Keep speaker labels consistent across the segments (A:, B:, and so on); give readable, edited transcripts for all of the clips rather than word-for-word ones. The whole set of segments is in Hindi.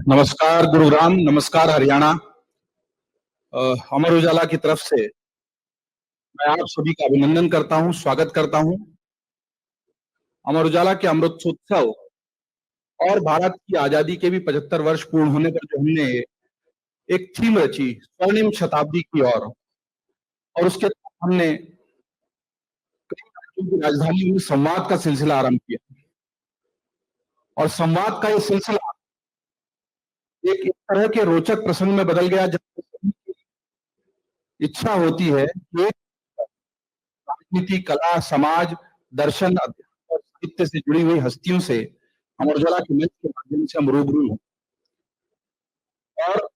A: नमस्कार गुरुग्राम, नमस्कार हरियाणा। अमर उजाला की तरफ से मैं आप सभी का अभिनंदन करता हूं, स्वागत करता हूं। अमर उजाला के अमृतोत्सव और भारत की आजादी के भी 75 वर्ष पूर्ण होने पर जो हमने एक थीम रची, स्वर्णिम शताब्दी की ओर, और उसके हमने कई राज्यों की राजधानी में संवाद का सिलसिला आरंभ किया। और संवाद का ये सिलसिला एक इस तरह के रोचक प्रसंग में बदल गया जब इच्छा होती है कि राजनीति, कला, समाज, दर्शन, अध्यात्म और साहित्य से जुड़ी हुई हस्तियों से अमर उजाला के मंच के माध्यम से हम रूबरू हों। और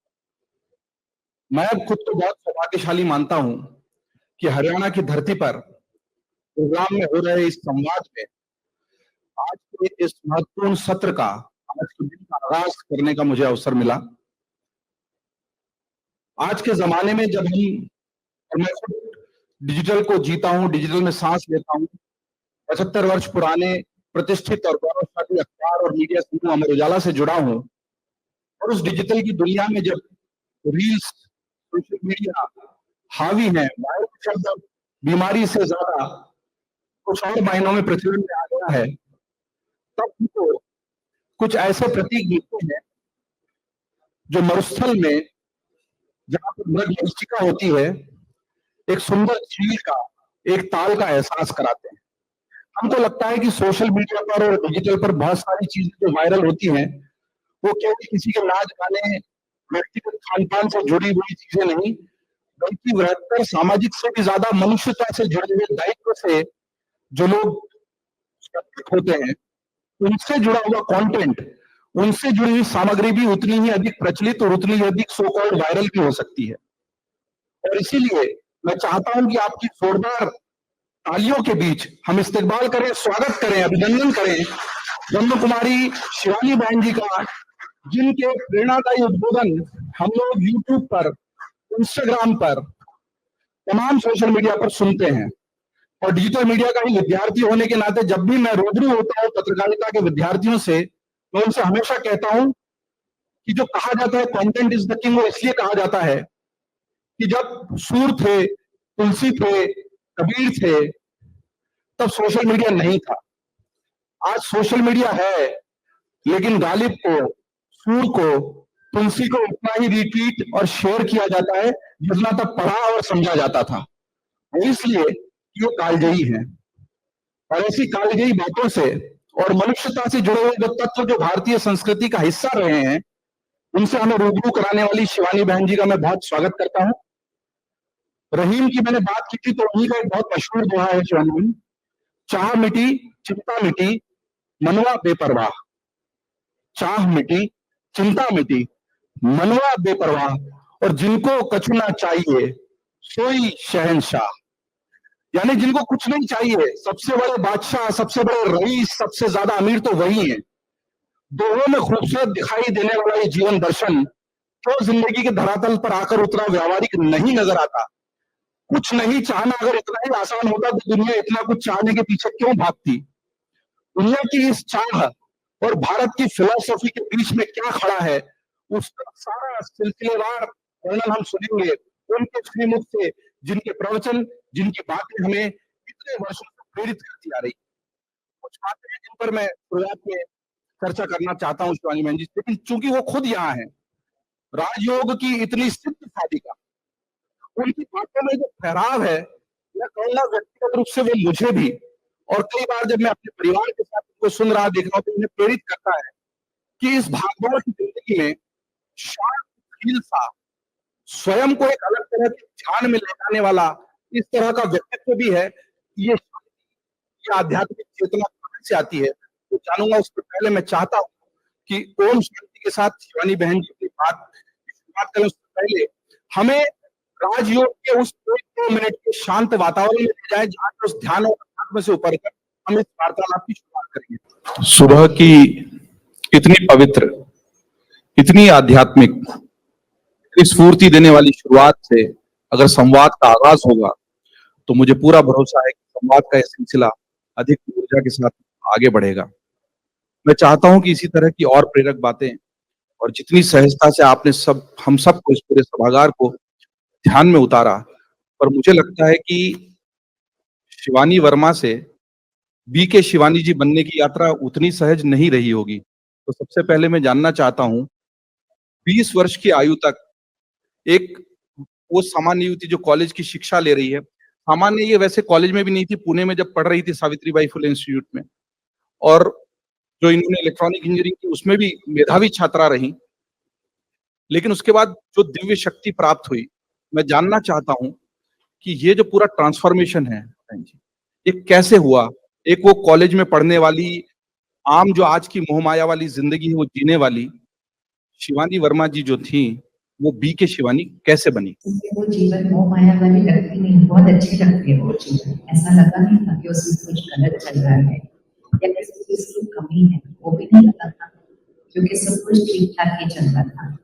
A: मैं खुद को बहुत सौभाग्यशाली मानता हूं कि हरियाणा की धरती पर गुरुग्राम में हो रहे इस संवाद में आज के इस महत्वपूर्ण सत्र का, आज के दिन का आगाज करने का मुझे अवसर मिला। आज के जमाने में जब मैं खुद डिजिटल को जीता हूं, डिजिटल में सांस लेता हूं, 75 वर्ष पुराने प्रतिष्ठित और गौरवशाली अखबार और मीडिया समूह अमर उजाला से जुड़ा हूं, और उस डिजिटल की दुनिया में जब रील्स, सोशल मीडिया हावी है, वायरल शब्द बीमारी से ज्यादा कुछ और मायनों में प्रचलन में आ गया है, तब हमको कुछ ऐसे प्रतीक मिलते हैं जो मरुस्थल में, जहां पर मृग मरीचिका होती है, एक सुंदर झील का, एक ताल का एहसास कराते हैं। हमको लगता है कि सोशल मीडिया पर और डिजिटल पर बहुत सारी चीजें जो वायरल होती हैं, वो केवल किसी के नाच गाने, व्यक्तिगत खान पान से जुड़ी हुई चीजें नहीं, बल्कि वृहत्तर सामाजिक से भी ज्यादा मनुष्यता से जुड़े हुए दायित्व से जो लोग संतुष्ट होते हैं, उनसे जुड़ा हुआ कंटेंट, उनसे जुड़ी हुई सामग्री भी उतनी ही अधिक प्रचलित और उतनी ही अधिक सो कॉल्ड वायरल भी हो सकती है। और इसीलिए मैं चाहता हूं कि आपकी जोरदार तालियों के बीच हम इस्तकबाल करें, स्वागत करें, अभिनंदन करें ब्रह्म कुमारी शिवानी बहन जी का, जिनके प्रेरणादायी उद्बोधन हम लोग यूट्यूब पर, इंस्टाग्राम पर, तमाम सोशल मीडिया पर सुनते हैं। और डिजिटल मीडिया का ही विद्यार्थी होने के नाते जब भी मैं रूबरू होता हूं पत्रकारिता के विद्यार्थियों से, मैं उनसे हमेशा कहता हूं कि जो कहा जाता है कंटेंट इज द किंग, वो इसलिए कहा जाता है कि जब सूर थे, तुलसी थे, कबीर थे, तब सोशल मीडिया नहीं था। आज सोशल मीडिया है, लेकिन गालिब को, सूर को, तुलसी को उतना ही रिट्वीट और शेयर किया जाता है जितना तक पढ़ा और समझा जाता था। और इसलिए ये कालजयी है। और ऐसी कालजयी बातों से और मनुष्यता से जुड़े हुए जो तत्व जो भारतीय संस्कृति का हिस्सा रहे हैं, उनसे हमें रूबरू कराने वाली शिवानी बहन जी का मैं बहुत स्वागत करता हूं। रहीम की मैंने बात की थी, तो उन्हीं का एक बहुत मशहूर दोहा है शिवानी बहन, चाह मिटी, चिंता मिटी, मनवा बेपरवाह। चाह मिटी, चिंता मिटी, मनवा बेपरवाह, और जिनको कछु ना चाहिए सोई शहंशाह। यानी जिनको कुछ नहीं चाहिए, सबसे बड़े बादशाह, सबसे बड़े रईस, सबसे ज्यादा अमीर तो वही है। दोनों में खूबसूरत दिखाई देने वाला ये जीवन दर्शन क्यों जिंदगी के धरातल पर आकर उतना व्यावहारिक नहीं नजर आता? कुछ नहीं चाहना अगर इतना ही आसान होता तो दुनिया इतना कुछ चाहने के पीछे क्यों भागती? दुनिया की इस चाह और भारत की फिलॉसफी के बीच में क्या खड़ा है, उसका सारा सिलसिलेवार वर्णन हम सुनेंगे उनके श्रीमुख से, जिनके प्रवचन, जिनकी बातें हमें इतने वर्षों से प्रेरित करती आ रही। कुछ बातें हैं जिन पर मैं शुरुआत में चर्चा करना चाहता हूं शिवानी बहन जी, लेकिन चूंकि वो खुद यहाँ है, राजयोग की इतनी सिद्ध साधिका, उनकी बातों में जो ठहराव है, मैं कहूंगा व्यक्तिगत रूप से वो मुझे भी, और कई बार जब मैं अपने परिवार के साथ उनको सुन रहा देख रहा हूं, तो उन्हें प्रेरित करता है कि इस भागदौड़ की जिंदगी में शांत सा, स्वयं को एक अलग तरह के ध्यान में ले जाने वाला इस तरह का व्यक्तित्व भी है। ये आध्यात्मिक चेतना कहां से आती है तो जानूंगा। उससे पहले मैं चाहता हूं कि ओम शांति के साथ शिवानी बहन जी की बात शुरुआत करें। उससे पहले हमें राजयोग के उस 1-2 मिनट के शांत वातावरण में ले जाए जहां उस ध्यान और आत्म से ऊपर कर हम इस वार्तालाप की शुरुआत करेंगे। सुबह की इतनी पवित्र, इतनी आध्यात्मिक, इतनी स्फूर्ति देने वाली शुरुआत से अगर संवाद का आगाज होगा, तो मुझे पूरा भरोसा है कि संवाद का यह सिलसिला अधिक ऊर्जा के साथ आगे बढ़ेगा। मैं चाहता हूं कि इसी तरह की और प्रेरक बातें और जितनी सहजता से आपने हम सबको, इस पूरे सभागार को ध्यान में उतारा। पर मुझे लगता है कि शिवानी वर्मा से बी के शिवानी जी बनने की यात्रा उतनी सहज नहीं रही होगी। तो सबसे पहले मैं जानना चाहता हूँ, 20 वर्ष की आयु तक एक वो सामान्य युवती जो कॉलेज की शिक्षा ले रही है, सामान्य ये वैसे कॉलेज में भी नहीं थी, पुणे में जब पढ़ रही थी सावित्रीबाई फुले इंस्टीट्यूट में, और जो इन्होंने इलेक्ट्रॉनिक इंजीनियरिंग की उसमें भी मेधावी छात्रा रहीं। लेकिन उसके बाद जो दिव्य शक्ति प्राप्त हुई, मैं जानना चाहता हूँ कि ये जो पूरा ट्रांसफॉर्मेशन है, ये कैसे हुआ? एक वो कॉलेज में पढ़ने वाली, आम जो आज की मोहमाया वाली जिंदगी है वो जीने वाली शिवानी वर्मा जी जो थी, वो बी के शिवानी कैसे बनी?
B: वो जीवन मोहमाया वाली लगती नहीं, बहुत अच्छी लगती है वो जीवन। ऐसा लगा नहीं था कि उसमें कुछ गलत चल रहा है या किसी चीज की कमी है, वो भी नहीं लगा था, क्योंकि सब कुछ ठीक ठाक ही चल रहा था।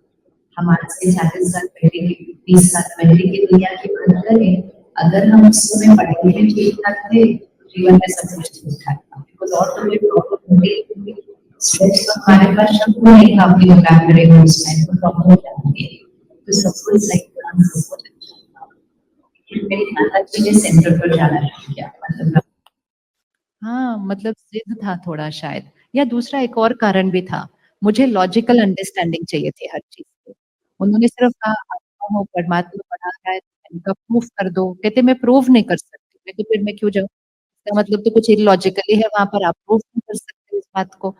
B: हमारे से 40 साल पहले की, 20 साल पहले की दुनिया की बात करें, अगर हम उस समय पढ़ाई में ठीक ठाक थे, जीवन में सब कुछ ठीक ठाक था, बिकॉज और तो कोई प्रॉब्लम होती सिर्फ हमारे पास शब्द नहीं था अपनी वोकैबुलरी में, उसमें तो प्रॉब्लम क्या होगी, तो सब कुछ सही तरह से हो जाता। मेरी दादाजी ने सेंटर पर जाना शुरू किया, मतलब हाँ, मतलब जिद था थोड़ा शायद, या दूसरा एक और कारण भी था, मुझे लॉजिकल अंडरस्टैंडिंग चाहिए थी हर चीज की। उन्होंने सिर्फ कहा आत्मा हो, परमात्मा बना रहा है, इनका प्रूफ कर दो। कहते मैं प्रूफ नहीं कर सकती, मैं तो फिर मैं क्यों जाऊँ, इसका मतलब तो कुछ इलॉजिकली है वहां पर, आप प्रूफ नहीं कर सकते इस बात को।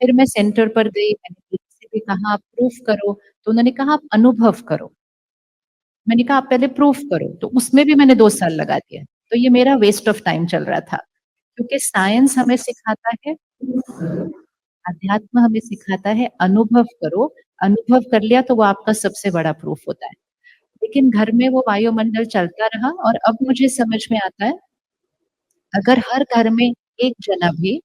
B: फिर मैं सेंटर पर गई, मैंने किसी से भी कहा आप प्रूफ करो, तो उन्होंने कहा आप अनुभव करो। मैंने कहा आप पहले प्रूफ करो, तो उसमें भी मैंने 2 साल लगा दिया। तो ये मेरा वेस्ट ऑफ टाइम चल रहा था, क्योंकि साइंस हमें सिखाता है, अध्यात्म हमें सिखाता है अनुभव करो, अनुभव कर लिया तो वो आपका सबसे बड़ा प्रूफ होता है। लेकिन घर में वो वायुमंडल चलता रहा, और अब मुझे समझ में आता है, अगर हर घर में एक जना भी,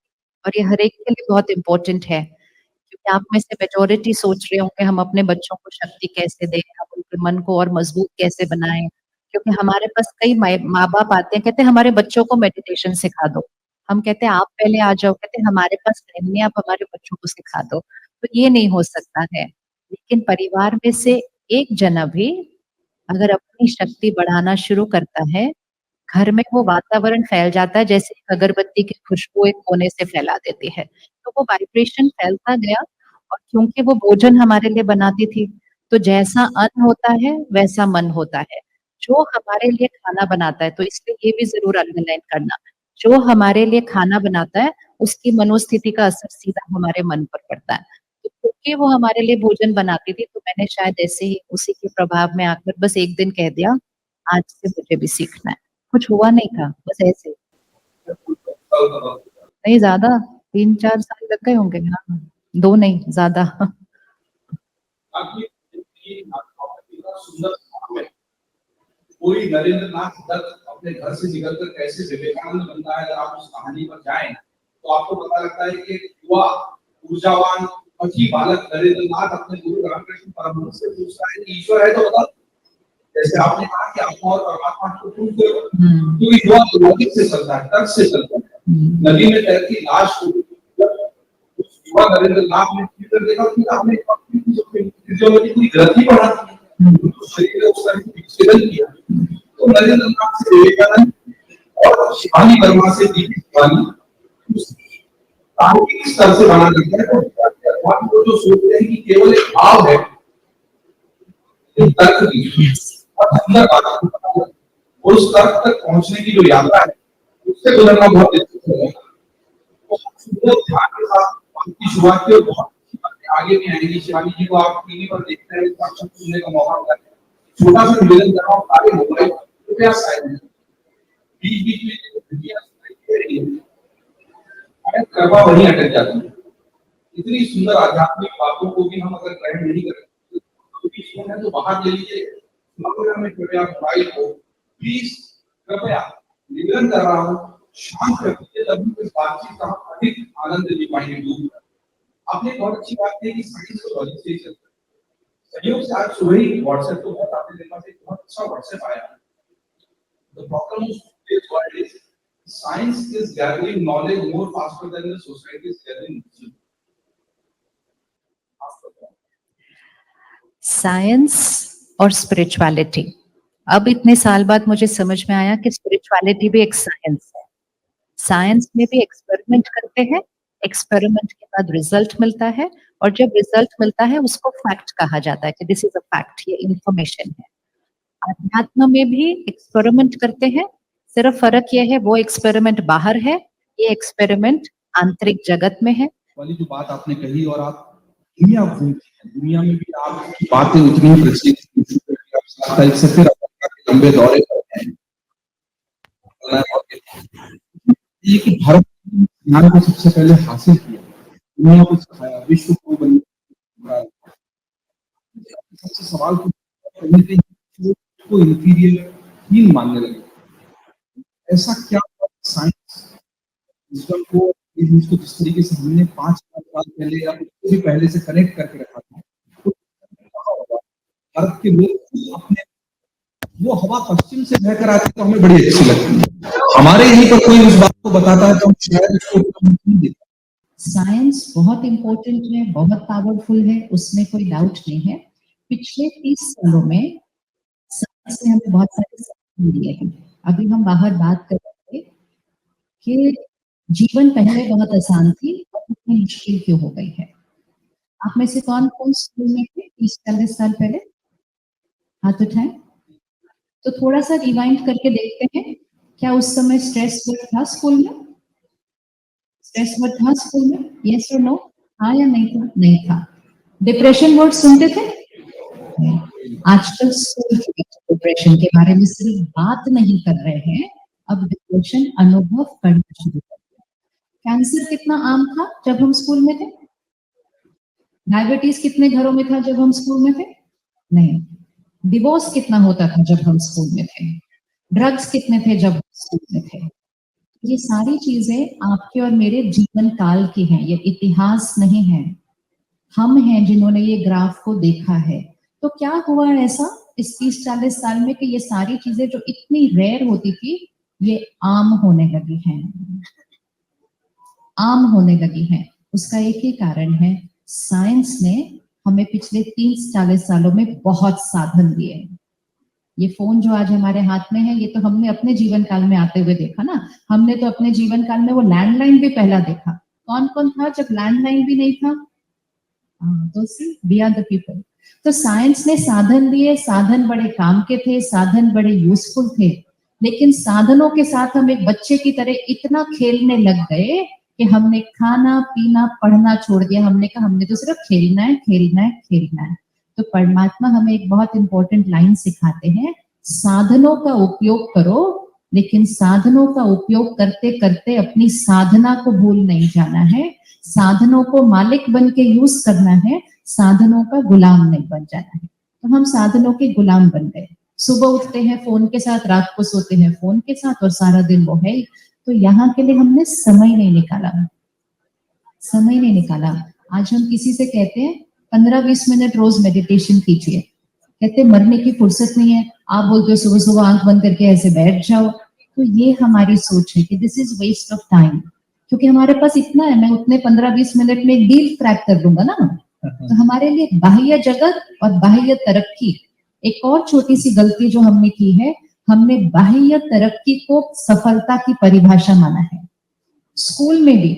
B: और ये हर एक के लिए बहुत इंपॉर्टेंट है, क्योंकि आप में से मेजॉरिटी सोच रहे होंगे हम अपने बच्चों को शक्ति कैसे दें, हम उनके मन को और मजबूत कैसे बनाएं, क्योंकि हमारे पास कई माँ बाप आते हैं, कहते हैं हमारे बच्चों को मेडिटेशन सिखा दो। हम कहते हैं आप पहले आ जाओ, कहते हैं हमारे पास टाइम नहीं, आप हमारे बच्चों को सिखा दो। तो ये नहीं हो सकता है। लेकिन परिवार में से एक जना भी अगर अपनी शक्ति बढ़ाना शुरू करता है, घर में वो वातावरण फैल जाता है, जैसे एक अगरबत्ती की खुशबू एक कोने से फैला देती है। तो वो वाइब्रेशन फैलता गया, और क्योंकि वो भोजन हमारे लिए बनाती थी, तो जैसा अन्न होता है वैसा मन होता है। जो हमारे लिए खाना बनाता है, तो इसलिए ये भी ज़रूर अंडरलाइन करना, जो हमारे लिए खाना बनाता है, उसकी मनोस्थिति का असर सीधा हमारे मन पर पड़ता है। तो क्योंकि वो हमारे लिए भोजन बनाती थी, तो मैंने शायद ऐसे ही उसी के प्रभाव में आकर बस एक दिन कह दिया, आज से मुझे भी सीखना है। कुछ हुआ नहीं था, बस ऐसे। नहीं ज़्यादा, 3-4 साल लग गए होंगे, हाँ, 2 नहीं ज़्यादा।
A: कोई नरेंद्र नाथ दत्त अपने घर से निकलकर कैसे विवेकानंद बनता है, अगर आप उस कहानी पर जाएं तो आपको पता लगता है कि युवा ऊर्जावान पति बालक नरेंद्र नाथ अपने गुरु रामकृष्ण परमहंस से पूछता है कि ईश्वर है तो बता। जैसे आपने कहा कि आत्मा और परमात्मा को प्रूव करो, तो युवा लॉजिक से चलता है, तर्क से चलता है। नदी में तैरती लाश को युवा नरेंद्र नाथ ने फिर देखा कि आपने फिजियोलॉजी की ग्रंथि पढ़ा थी, तो शरीर ने उस तरह की विच्छेदन किया। तो नरेंद्र नाथ से विवेकानंद और शिवानी वर्मा से दीपिक शिवानी तार्किक स्तर से बना करके है। और वो जो सोचते हैं कि केवल एक भाव है, एक तर्क की और अंदर बात है, और उस तर्क तक पहुंचने की जो यात्रा है, उससे गुजरना बहुत दिक्कत है। तो ध्यान के साथ की शुरुआत की, और बहुत आगे भी आएंगी। शिवानी जी को आप टीवी पर देखते हैं, साक्षात सुनने का मौका मिला है। छोटा सा निवेदन कर रहा हूँ, सारे मोबाइल कृपया साइलेंट, बीच बीच में वीडियो सुनाई दे रही है, करवा वहीं अटक जाती है। इतनी सुंदर आध्यात्मिक बातों को भी हम अगर ग्रहण नहीं करें, तो बीच में है तो बाहर ले लीजिए। में कृपया मोबाइल को प्लीज, कृपया निवेदन कर रहा हूँ, शांत रखिए, तभी इस बातचीत का अधिक आनंद ले पाएंगे दूर। आपने बहुत अच्छी बात की कि साइंस को लॉजिक से चलता है। संयोग से आज सुबह ही व्हाट्सएप को बहुत आपने देखा से बहुत अच्छा व्हाट्सएप आया। The problem of today's world is science is gathering knowledge more faster than the society is gathering wisdom.
B: Science और स्पिरिचुअलिटी। अब इतने साल बाद मुझे समझ में आया कि स्पिरिचुअलिटी भी एक साइंस है। साइंस में भी एक्सपेरिमेंट करते हैं, एक्सपेरिमेंट के बाद रिजल्ट मिलता है, और जब रिजल्ट मिलता है उसको फैक्ट कहा जाता है कि दिस इज अ फैक्ट, ये इंफॉर्मेशन है। अध्यात्म में भी एक्सपेरिमेंट करते हैं, सिर्फ फर्क ये है वो एक्सपेरिमेंट बाहर है, ये एक्सपेरिमेंट आंतरिक जगत में है।
A: वाली जो बात आपने कही, और आप दुनिया घूमती हैं, दुनिया में भी आपकी बातें उतनी ही प्रचलित हैं, आप 7 तारीख से फिर अमेरिका के लंबे दौरे करते हैं। ये कि भारत ने ज्ञान को सबसे पहले हासिल किया, दुनिया को सिखाया, विश्व को बनाया। सबसे सवाल कहीं को इंफीरियर हीन मानने लगे। ऐसा क्या साइंस विजडम को जिस तरीके से हमने 5,000 साल पहले या उससे भी पहले से कनेक्ट करके रखा था, तो कहा होगा भारत के लोग अपने वो हवा पश्चिम से बहकर आती तो हमें बड़ी अच्छी लगती है, हमारे यहीं पर कोई उस बात को बताता है तो हम शायद उसको नहीं देते।
B: साइंस बहुत इंपॉर्टेंट है, बहुत पावरफुल है, उसमें कोई डाउट नहीं है। पिछले 30 सालों में साइंस ने हमें बहुत सारे सपने दिए हैं। अभी हम बाहर बात कर रहे थे कि जीवन पहले बहुत आसान थी, अब इतनी मुश्किल क्यों हो गई है। आप में से कौन कौन स्कूल में थे 30-40 साल पहले? हाथ उठाएं। तो थोड़ा सा रिवाइंड करके देखते हैं, क्या उस समय स्ट्रेस वर्ड था स्कूल में? स्ट्रेस वर्ड था स्कूल में? यस और नो? हाँ या नहीं था? नहीं था। डिप्रेशन वर्ड सुनते थे? आजकल स्कूल के डिप्रेशन के बारे में सिर्फ बात नहीं कर रहे हैं, अब डिप्रेशन अनुभव करना शुरू कर दिया। कैंसर कितना आम था जब हम स्कूल में थे? डायबिटीज कितने घरों में था जब हम स्कूल में थे? नहीं। डिवोर्स कितना होता था जब हम स्कूल में थे? ड्रग्स कितने थे जब स्कूल में थे? ये सारी चीजें आपके और मेरे जीवन काल की हैं, ये इतिहास नहीं है। हम हैं जिन्होंने ये ग्राफ को देखा है। तो क्या हुआ ऐसा इस 30-40 साल में कि ये सारी चीजें जो इतनी रेयर होती थी, ये आम होने लगी हैं, आम होने लगी हैं। उसका एक ही कारण है, साइंस ने हमें पिछले 30-40 सालों में बहुत साधन दिए। ये फोन जो आज हमारे हाथ में है, ये तो हमने अपने जीवन काल में आते हुए देखा ना। हमने तो अपने जीवन काल में वो लैंडलाइन भी पहला देखा। कौन कौन था जब लैंडलाइन भी नहीं था? तो सी वी आर द पीपल। तो साइंस ने साधन दिए, साधन बड़े काम के थे, साधन बड़े यूजफुल थे, लेकिन साधनों के साथ हम एक बच्चे की तरह इतना खेलने लग गए कि हमने खाना पीना पढ़ना छोड़ दिया। हमने कहा हमने तो सिर्फ खेलना है, खेलना है, खेलना है। तो परमात्मा हमें एक बहुत इंपॉर्टेंट लाइन सिखाते हैं, साधनों का उपयोग करो, लेकिन साधनों का उपयोग करते करते अपनी साधना को भूल नहीं जाना है। साधनों को मालिक बन के यूज करना है, साधनों का गुलाम नहीं बन जाना है। तो हम साधनों के गुलाम बन गए। सुबह उठते हैं फोन के साथ, रात को सोते हैं फोन के साथ, और सारा दिन वो है। तो यहाँ के लिए हमने समय नहीं निकाला, समय नहीं निकाला। आज हम किसी से कहते हैं 15-20 मिनट रोज मेडिटेशन कीजिए, कहते मरने की फुर्सत नहीं है, आप बोलते हो सुबह सुबह आंख बंद करके ऐसे बैठ जाओ। तो ये हमारी सोच है कि this is waste of time, क्योंकि हमारे पास इतना है, मैं उतने 15-20 मिनट में एक डील क्रैक कर दूंगा ना। तो हमारे लिए बाह्य जगत और बाह्य तरक्की, एक और छोटी सी गलती जो हमने की है, हमने बाह्य तरक्की को सफलता की परिभाषा माना है। स्कूल में भी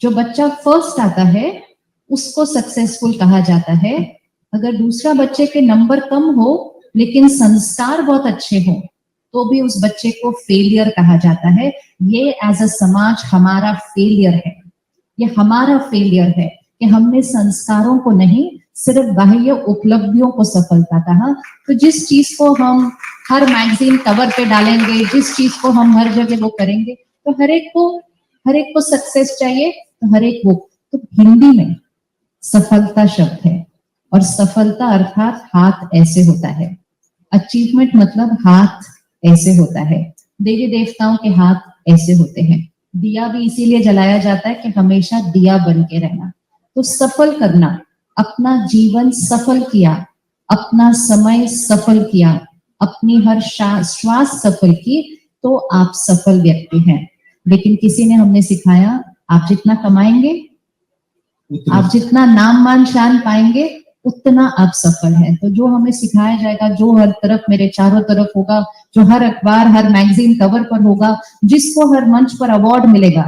B: जो बच्चा फर्स्ट आता है उसको सक्सेसफुल कहा जाता है। अगर दूसरा बच्चे के नंबर कम हो लेकिन संस्कार बहुत अच्छे हो, तो भी उस बच्चे को फेलियर कहा जाता है। ये एज अ समाज हमारा फेलियर है, ये हमारा फेलियर है कि हमने संस्कारों को नहीं, सिर्फ बाह्य उपलब्धियों को सफलता कहा। तो जिस चीज को हम हर मैगजीन कवर पे डालेंगे, जिस चीज को हम हर जगह वो करेंगे, तो हर एक को सक्सेस चाहिए, तो हर एक वो। तो हिंदी में सफलता शब्द है, और सफलता अर्थात हाथ ऐसे होता है। अचीवमेंट मतलब हाथ ऐसे होता है। देवी देवताओं के हाथ ऐसे होते हैं। दिया भी इसीलिए जलाया जाता है कि हमेशा दिया बन के रहना। तो सफल करना, अपना जीवन सफल किया, अपना समय सफल किया, अपनी हर श्वास सफल की, तो आप सफल व्यक्ति हैं। लेकिन किसी ने हमने सिखाया, आप जितना कमाएंगे, आप जितना नाम मान शान पाएंगे, उतना आप सफल हैं। तो जो हमें सिखाया जाएगा, जो हर तरफ मेरे चारों तरफ होगा, जो हर अखबार हर मैगजीन कवर पर होगा, जिसको हर मंच पर अवार्ड मिलेगा,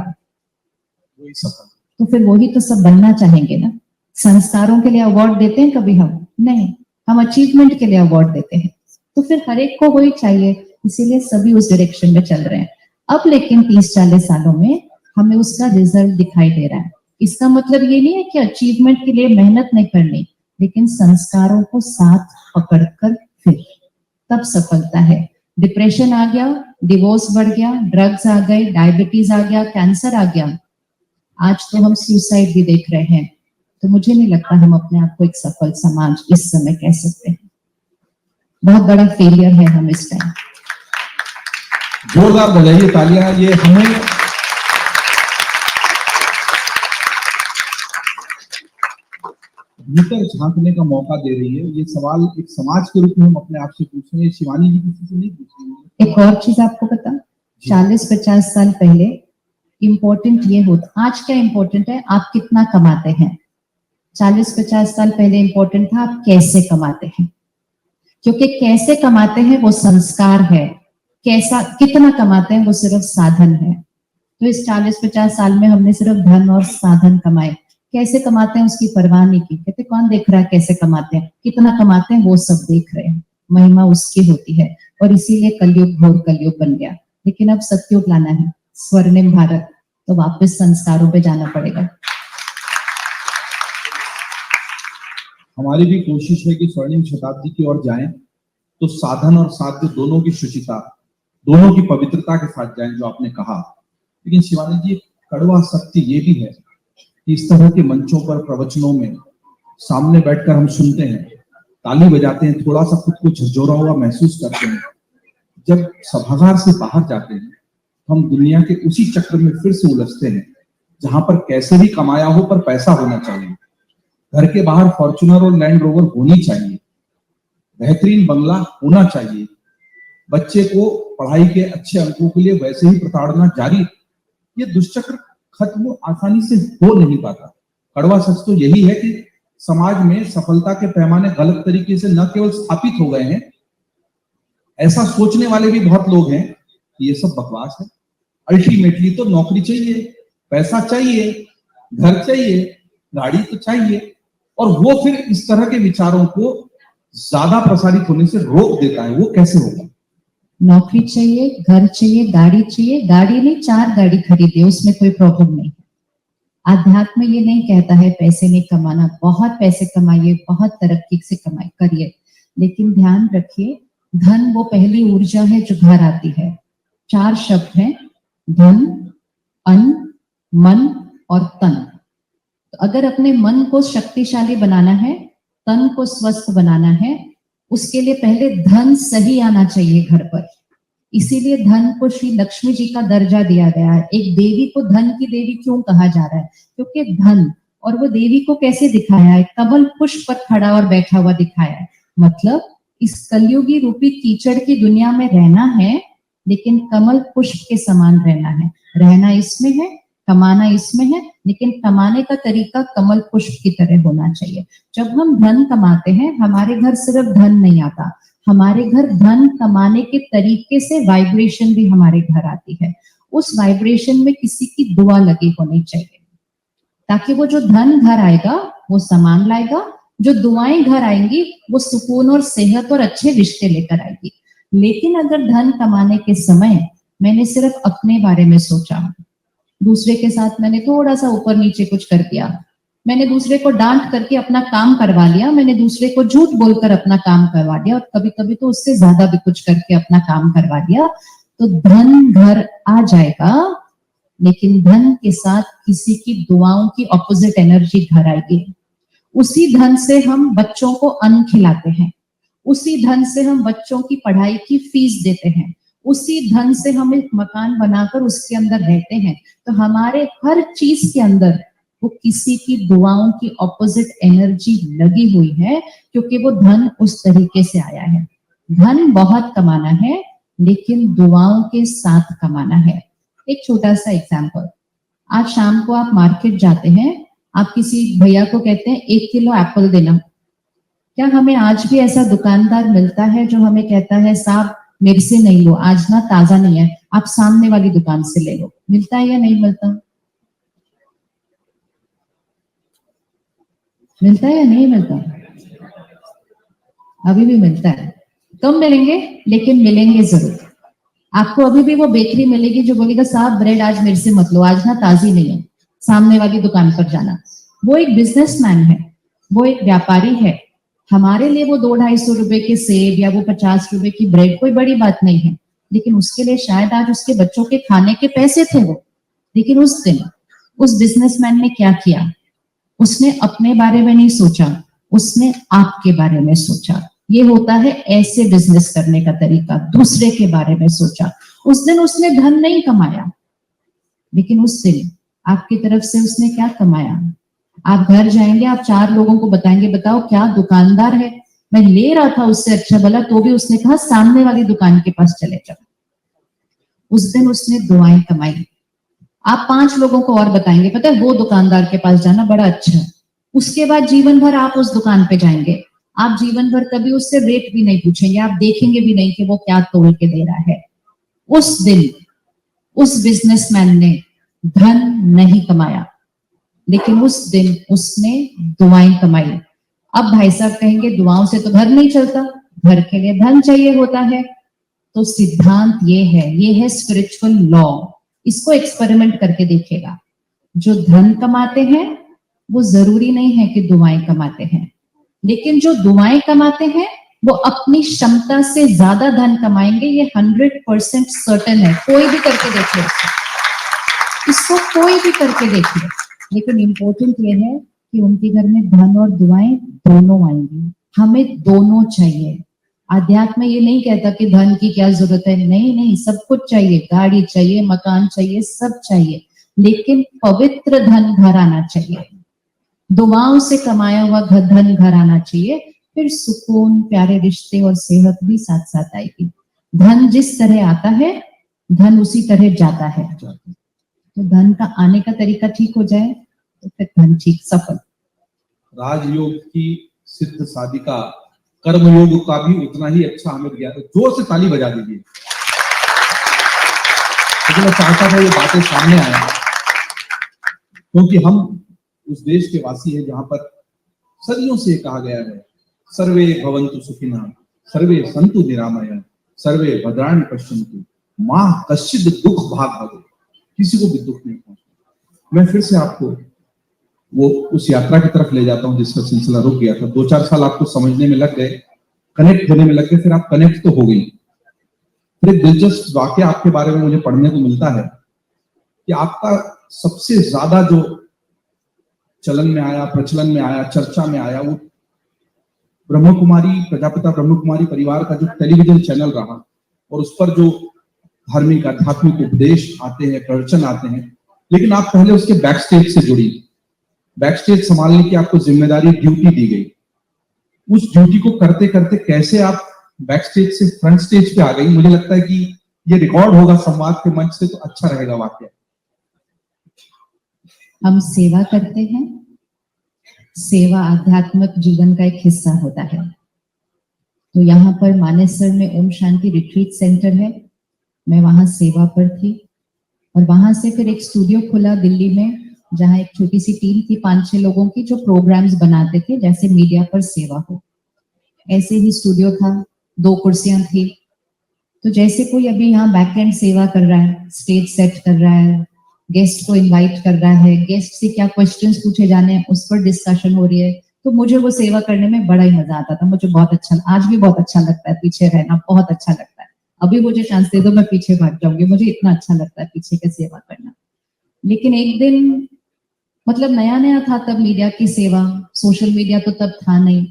A: वही सफल।
B: तो फिर वही तो सब बनना चाहेंगे ना। संस्कारों के लिए अवार्ड देते हैं कभी हम? नहीं, हम अचीवमेंट के लिए अवार्ड देते हैं। तो फिर हर एक को वही चाहिए, इसीलिए सभी उस डायरेक्शन में चल रहे हैं। अब लेकिन 30-40 सालों में हमें उसका रिजल्ट दिखाई दे रहा है। इसका मतलब ये नहीं है कि अचीवमेंट के लिए मेहनत नहीं करनी, लेकिन संस्कारों को साथ पकड़कर फिर तब सफलता है। डिप्रेशन आ गया, डिवोर्स बढ़ गया, ड्रग्स आ गए, डायबिटीज आ गया, कैंसर आ गया, आज तो हम सुसाइड भी देख रहे हैं। तो मुझे नहीं लगता हम अपने आप को एक सफल समाज इस समय कह सकते हैं। बहुत बड़ा फेलियर है हम इस टाइम।
A: जोरदार बजाइए तालियां। ये हमें भीतर झांकने का मौका दे रही है। ये सवाल एक समाज के रूप में हम अपने आप से पूछ रहे हैं, शिवानी जी किसी से नहीं पूछ रही है।
B: एक और चीज आपको पता, 40-50 साल पहले इम्पोर्टेंट ये होता, आज क्या इम्पोर्टेंट है, आप कितना कमाते हैं। 40-50 साल पहले इम्पोर्टेंट था आप कैसे कमाते हैं, क्योंकि कैसे कमाते हैं वो संस्कार है, कैसा कितना कमाते हैं वो सिर्फ साधन है। तो इस 40-50 साल में हमने सिर्फ धन और साधन कमाए, कैसे कमाते हैं उसकी परवाह नहीं की। कहते कौन देख रहा है कैसे कमाते हैं, कितना कमाते हैं वो सब देख रहे हैं, महिमा उसकी होती है। और इसीलिए कलयुग घोर कलयुग बन गया। लेकिन अब सत्युग लाना है, स्वर्णिम भारत, तो वापस संस्कारों पे जाना पड़ेगा।
A: हमारी भी कोशिश है कि स्वर्णिम शताब्दी की ओर जाएं, तो साधन और साध्य दोनों की शुचिता, दोनों की पवित्रता के साथ जाएं, जो आपने कहा। लेकिन शिवानी जी, कड़वा सत्य ये भी है कि इस तरह के मंचों पर, प्रवचनों में सामने बैठकर हम सुनते हैं, ताली बजाते हैं, थोड़ा सा खुद को झकझोरा हुआ महसूस करते हैं। जब सभागार से बाहर जाते हैं तो हम दुनिया के उसी चक्र में फिर से उलझते हैं, जहां पर कैसे भी कमाया हो पर पैसा होना चाहिए, घर के बाहर फॉर्च्यूनर और लैंड रोवर होनी चाहिए, बेहतरीन बंगला होना चाहिए, बच्चे को पढ़ाई के अच्छे अंकों के लिए वैसे ही प्रताड़ना जारी। ये दुष्चक्र खत्म आसानी से हो नहीं पाता। कड़वा सच तो यही है कि समाज में सफलता के पैमाने गलत तरीके से न केवल स्थापित हो गए हैं, ऐसा सोचने वाले भी बहुत लोग हैं कि ये सब बकवास है। अल्टीमेटली तो नौकरी चाहिए, पैसा चाहिए, घर चाहिए, गाड़ी तो चाहिए, और वो फिर इस तरह के विचारों को ज्यादा प्रसारित होने से रोक देता है। वो कैसे होगा?
B: नौकरी चाहिए, घर चाहिए, गाड़ी चाहिए, गाड़ी नहीं 4 गाड़ी खरीदे, उसमें कोई प्रॉब्लम नहीं। आध्यात्म ये नहीं कहता है पैसे नहीं कमाना, बहुत पैसे कमाइए, बहुत तरक्की से कमाई करिए, लेकिन ध्यान रखिए धन वो पहली ऊर्जा है जो घर आती है। 4 शब्द हैं, धन, अन्न, मन और तन। तो अगर अपने मन को शक्तिशाली बनाना है, तन को स्वस्थ बनाना है, उसके लिए पहले धन सही आना चाहिए घर पर। इसीलिए धन को श्री लक्ष्मी जी का दर्जा दिया गया है। एक देवी को धन की देवी क्यों कहा जा रहा है? क्योंकि धन, और वो देवी को कैसे दिखाया है, कमल पुष्प पर खड़ा और बैठा हुआ दिखाया है। मतलब इस कलयुगी रूपी कीचड़ की दुनिया में रहना है, लेकिन कमल पुष्प के समान रहना है। रहना इसमें है, कमाना इसमें है, लेकिन कमाने का तरीका कमल पुष्प की तरह होना चाहिए। जब हम धन कमाते हैं, हमारे घर सिर्फ धन नहीं आता, हमारे घर धन कमाने के तरीके से वाइब्रेशन भी हमारे घर आती है। उस वाइब्रेशन में किसी की दुआ लगी होनी चाहिए, ताकि वो जो धन घर आएगा वो सामान लाएगा, जो दुआएं घर आएंगी वो सुकून और सेहत और अच्छे रिश्ते लेकर आएगी। लेकिन अगर धन कमाने के समय मैंने सिर्फ अपने बारे में सोचा, दूसरे के साथ मैंने थोड़ा सा ऊपर नीचे कुछ कर दिया, मैंने दूसरे को डांट करके अपना काम करवा लिया, मैंने दूसरे को झूठ बोलकर अपना काम करवा लिया, और कभी कभी तो उससे ज्यादा भी कुछ करके अपना काम करवा लिया, तो धन घर आ जाएगा, लेकिन धन के साथ किसी की दुआओं की ऑपोजिट एनर्जी घर आएगी। उसी धन से हम बच्चों को अन्न खिलाते हैं, उसी धन से हम बच्चों की पढ़ाई की फीस देते हैं, उसी धन से हम एक मकान बनाकर उसके अंदर रहते हैं। तो हमारे हर चीज के अंदर वो किसी की दुआओं की ऑपोजिट एनर्जी लगी हुई है, क्योंकि वो धन उस तरीके से आया है। धन बहुत कमाना है, लेकिन दुआओं के साथ कमाना है। एक छोटा सा एग्जाम्पल, आज शाम को आप मार्केट जाते हैं, आप किसी भैया को कहते हैं 1 किलो एप्पल देना, क्या हमें आज भी ऐसा दुकानदार मिलता है जो हमें कहता है साहब मेरे से नहीं लो, आज ना ताजा नहीं है, आप सामने वाली दुकान से ले लो? मिलता है या नहीं मिलता? मिलता है या नहीं मिलता? अभी भी मिलता है, कम मिलेंगे लेकिन मिलेंगे जरूर। आपको अभी भी वो बेकरी मिलेगी जो बोलेगा साहब ब्रेड आज मेरे से मत लो, आज ना ताजी नहीं है, सामने वाली दुकान पर जाना। वो एक बिजनेसमैन है, वो एक व्यापारी है। हमारे लिए वो 200-250 रुपए के सेब या वो 50 रुपए की ब्रेड कोई बड़ी बात नहीं है, लेकिन उसके लिए शायद आज उसके बच्चों के खाने के पैसे थे वो। लेकिन उस दिन उस बिजनेसमैन ने क्या किया? उसने अपने बारे में नहीं सोचा, उसने आपके बारे में सोचा। ये होता है ऐसे बिजनेस करने का तरीका, दूसरे के बारे में सोचा। उस दिन उसने धन नहीं कमाया, लेकिन उस दिन आपकी तरफ से उसने क्या कमाया? आप घर जाएंगे, आप 4 लोगों को बताएंगे, बताओ क्या दुकानदार है, मैं ले रहा था उससे अच्छा भला, तो भी उसने कहा सामने वाली दुकान के पास चले जाओ। उस दिन उसने दुआएं कमाई। आप 5 लोगों को और बताएंगे, पता है वो दुकानदार के पास जाना बड़ा अच्छा है। उसके बाद जीवन भर आप उस दुकान पे जाएंगे, आप जीवन भर कभी उससे रेट भी नहीं पूछेंगे, आप देखेंगे भी नहीं कि वो क्या तोल के दे रहा है। उस दिन उस बिजनेसमैन ने धन नहीं कमाया, लेकिन उस दिन उसने दुआएं कमाई। अब भाई साहब कहेंगे दुआओं से तो घर नहीं चलता, घर के लिए धन चाहिए होता है। तो सिद्धांत ये है स्पिरिचुअल लॉ। इसको एक्सपेरिमेंट करके देखेगा। जो धन कमाते हैं वो जरूरी नहीं है कि दुआएं कमाते हैं, लेकिन जो दुआएं कमाते हैं वो अपनी क्षमता से ज्यादा धन कमाएंगे। ये 100% सर्टेन है, कोई भी करके देख ले इसको, कोई भी करके देख ले। लेकिन इम्पोर्टेंट ये है कि उनके घर में धन और दुआएं दोनों आएंगी। हमें दोनों चाहिए। आध्यात्म ये नहीं कहता कि धन की क्या जरूरत है, नहीं नहीं, सब कुछ चाहिए, गाड़ी चाहिए, मकान चाहिए, सब चाहिए, लेकिन पवित्र धन घर आना चाहिए। दुआओं से कमाया हुआ धन घर आना चाहिए, फिर सुकून, प्यारे रिश्ते और सेहत भी साथ साथ आएगी। धन जिस तरह आता है, धन उसी तरह जाता है। तो धन का आने का तरीका ठीक हो जाए तो फिर धन ठीक सफल।
C: राजयोग की सिद्ध साधिका कर्मयोग का भी उतना ही अच्छा हमें ज्ञान है। जोर से ताली बजा दीजिए। लेकिन मैं चाहता था ये बातें सामने आए, क्योंकि हम उस देश के वासी हैं जहां पर सदियों से कहा गया है सर्वे भवन्तु सुखिनः, सर्वे सन्तु निरामया, सर्वे भद्राणि पश्यन्तु, मां कश्चित् दुख भाग भवेत्। किसी को भी दुख नहीं पहुंचता। मैं फिर से आपको वो उस यात्रा की तरफ ले जाता हूं जिसका सिलसिला रुक गया था। 2-4 साल आपको समझने में लग गए, कनेक्ट होने में लग गए, फिर आप कनेक्ट तो हो गई। फिर एक दिलचस्प वाक्य आपके बारे में मुझे पढ़ने को मिलता है कि आपका सबसे ज्यादा जो चलन में आया, प्रचलन में आया, चर्चा में आया, वो ब्रह्म कुमारी, प्रजापिता ब्रह्म कुमारी परिवार का जो टेलीविजन चैनल रहा, और उस पर जो धार्मिक आध्यात्मिक उपदेश आते हैं, प्रवचन आते हैं। लेकिन आप पहले उसके बैक स्टेज से जुड़ी, बैक स्टेज संभालने की आपको जिम्मेदारी, ड्यूटी दी गई। उस ड्यूटी को करते करते कैसे आप बैक स्टेज से फ्रंट स्टेज पे आ गई, मुझे लगता है कि ये रिकॉर्ड होगा संवाद के मंच से, तो अच्छा रहेगा वाक्य।
B: हम सेवा करते हैं, सेवा आध्यात्मिक जीवन का एक हिस्सा होता है। तो यहाँ पर मानेसर में ओम शांति रिट्रीट सेंटर है, मैं वहां सेवा पर थी, और वहां से फिर एक स्टूडियो खुला दिल्ली में, जहां एक छोटी सी टीम थी 5-6 लोगों की, जो प्रोग्राम्स बनाते थे जैसे मीडिया पर सेवा हो। ऐसे ही स्टूडियो था, 2 कुर्सियां थी। तो जैसे कोई अभी यहाँ बैक एंड सेवा कर रहा है, स्टेज सेट कर रहा है, गेस्ट को इनवाइट कर रहा है, गेस्ट से क्या क्वेश्चंस पूछे जाने हैं उस पर डिस्कशन हो रही है, तो मुझे वो सेवा करने में बड़ा ही मजा आता था। मुझे बहुत अच्छा, आज भी बहुत अच्छा लगता है पीछे रहना, बहुत अच्छा लगता है। अभी मुझे चांस दे दो मैं पीछे भाग जाऊंगी, मुझे इतना अच्छा लगता है पीछे की सेवा करना। लेकिन एक दिन, मतलब नया नया था तब मीडिया की सेवा, सोशल मीडिया तो तब था नहीं,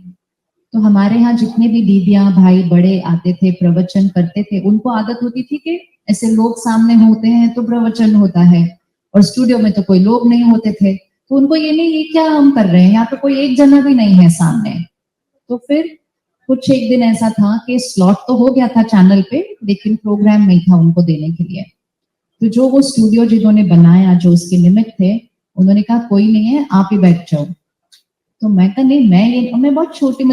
B: तो हमारे यहाँ जितने भी दीदियां भाई बड़े आते थे, प्रवचन करते थे, उनको आदत होती थी कि ऐसे लोग सामने होते हैं तो प्रवचन होता है, और स्टूडियो में तो कोई लोग नहीं होते थे, तो उनको ये नहीं, ये क्या हम कर रहे हैं, यहाँ तो कोई एक जना भी नहीं है सामने। तो फिर कुछ एक दिन ऐसा था कि स्लॉट तो हो गया था चैनल पे, लेकिन प्रोग्राम नहीं था उनको देने के लिए। तो जो वो स्टूडियो जिन्होंने बनाया, जो उसके निमित्त थे, उन्होंने कहा कोई नहीं है, आप ही बैठ जाओ। तो मैं कहा नहीं, मैं बहुत छोटी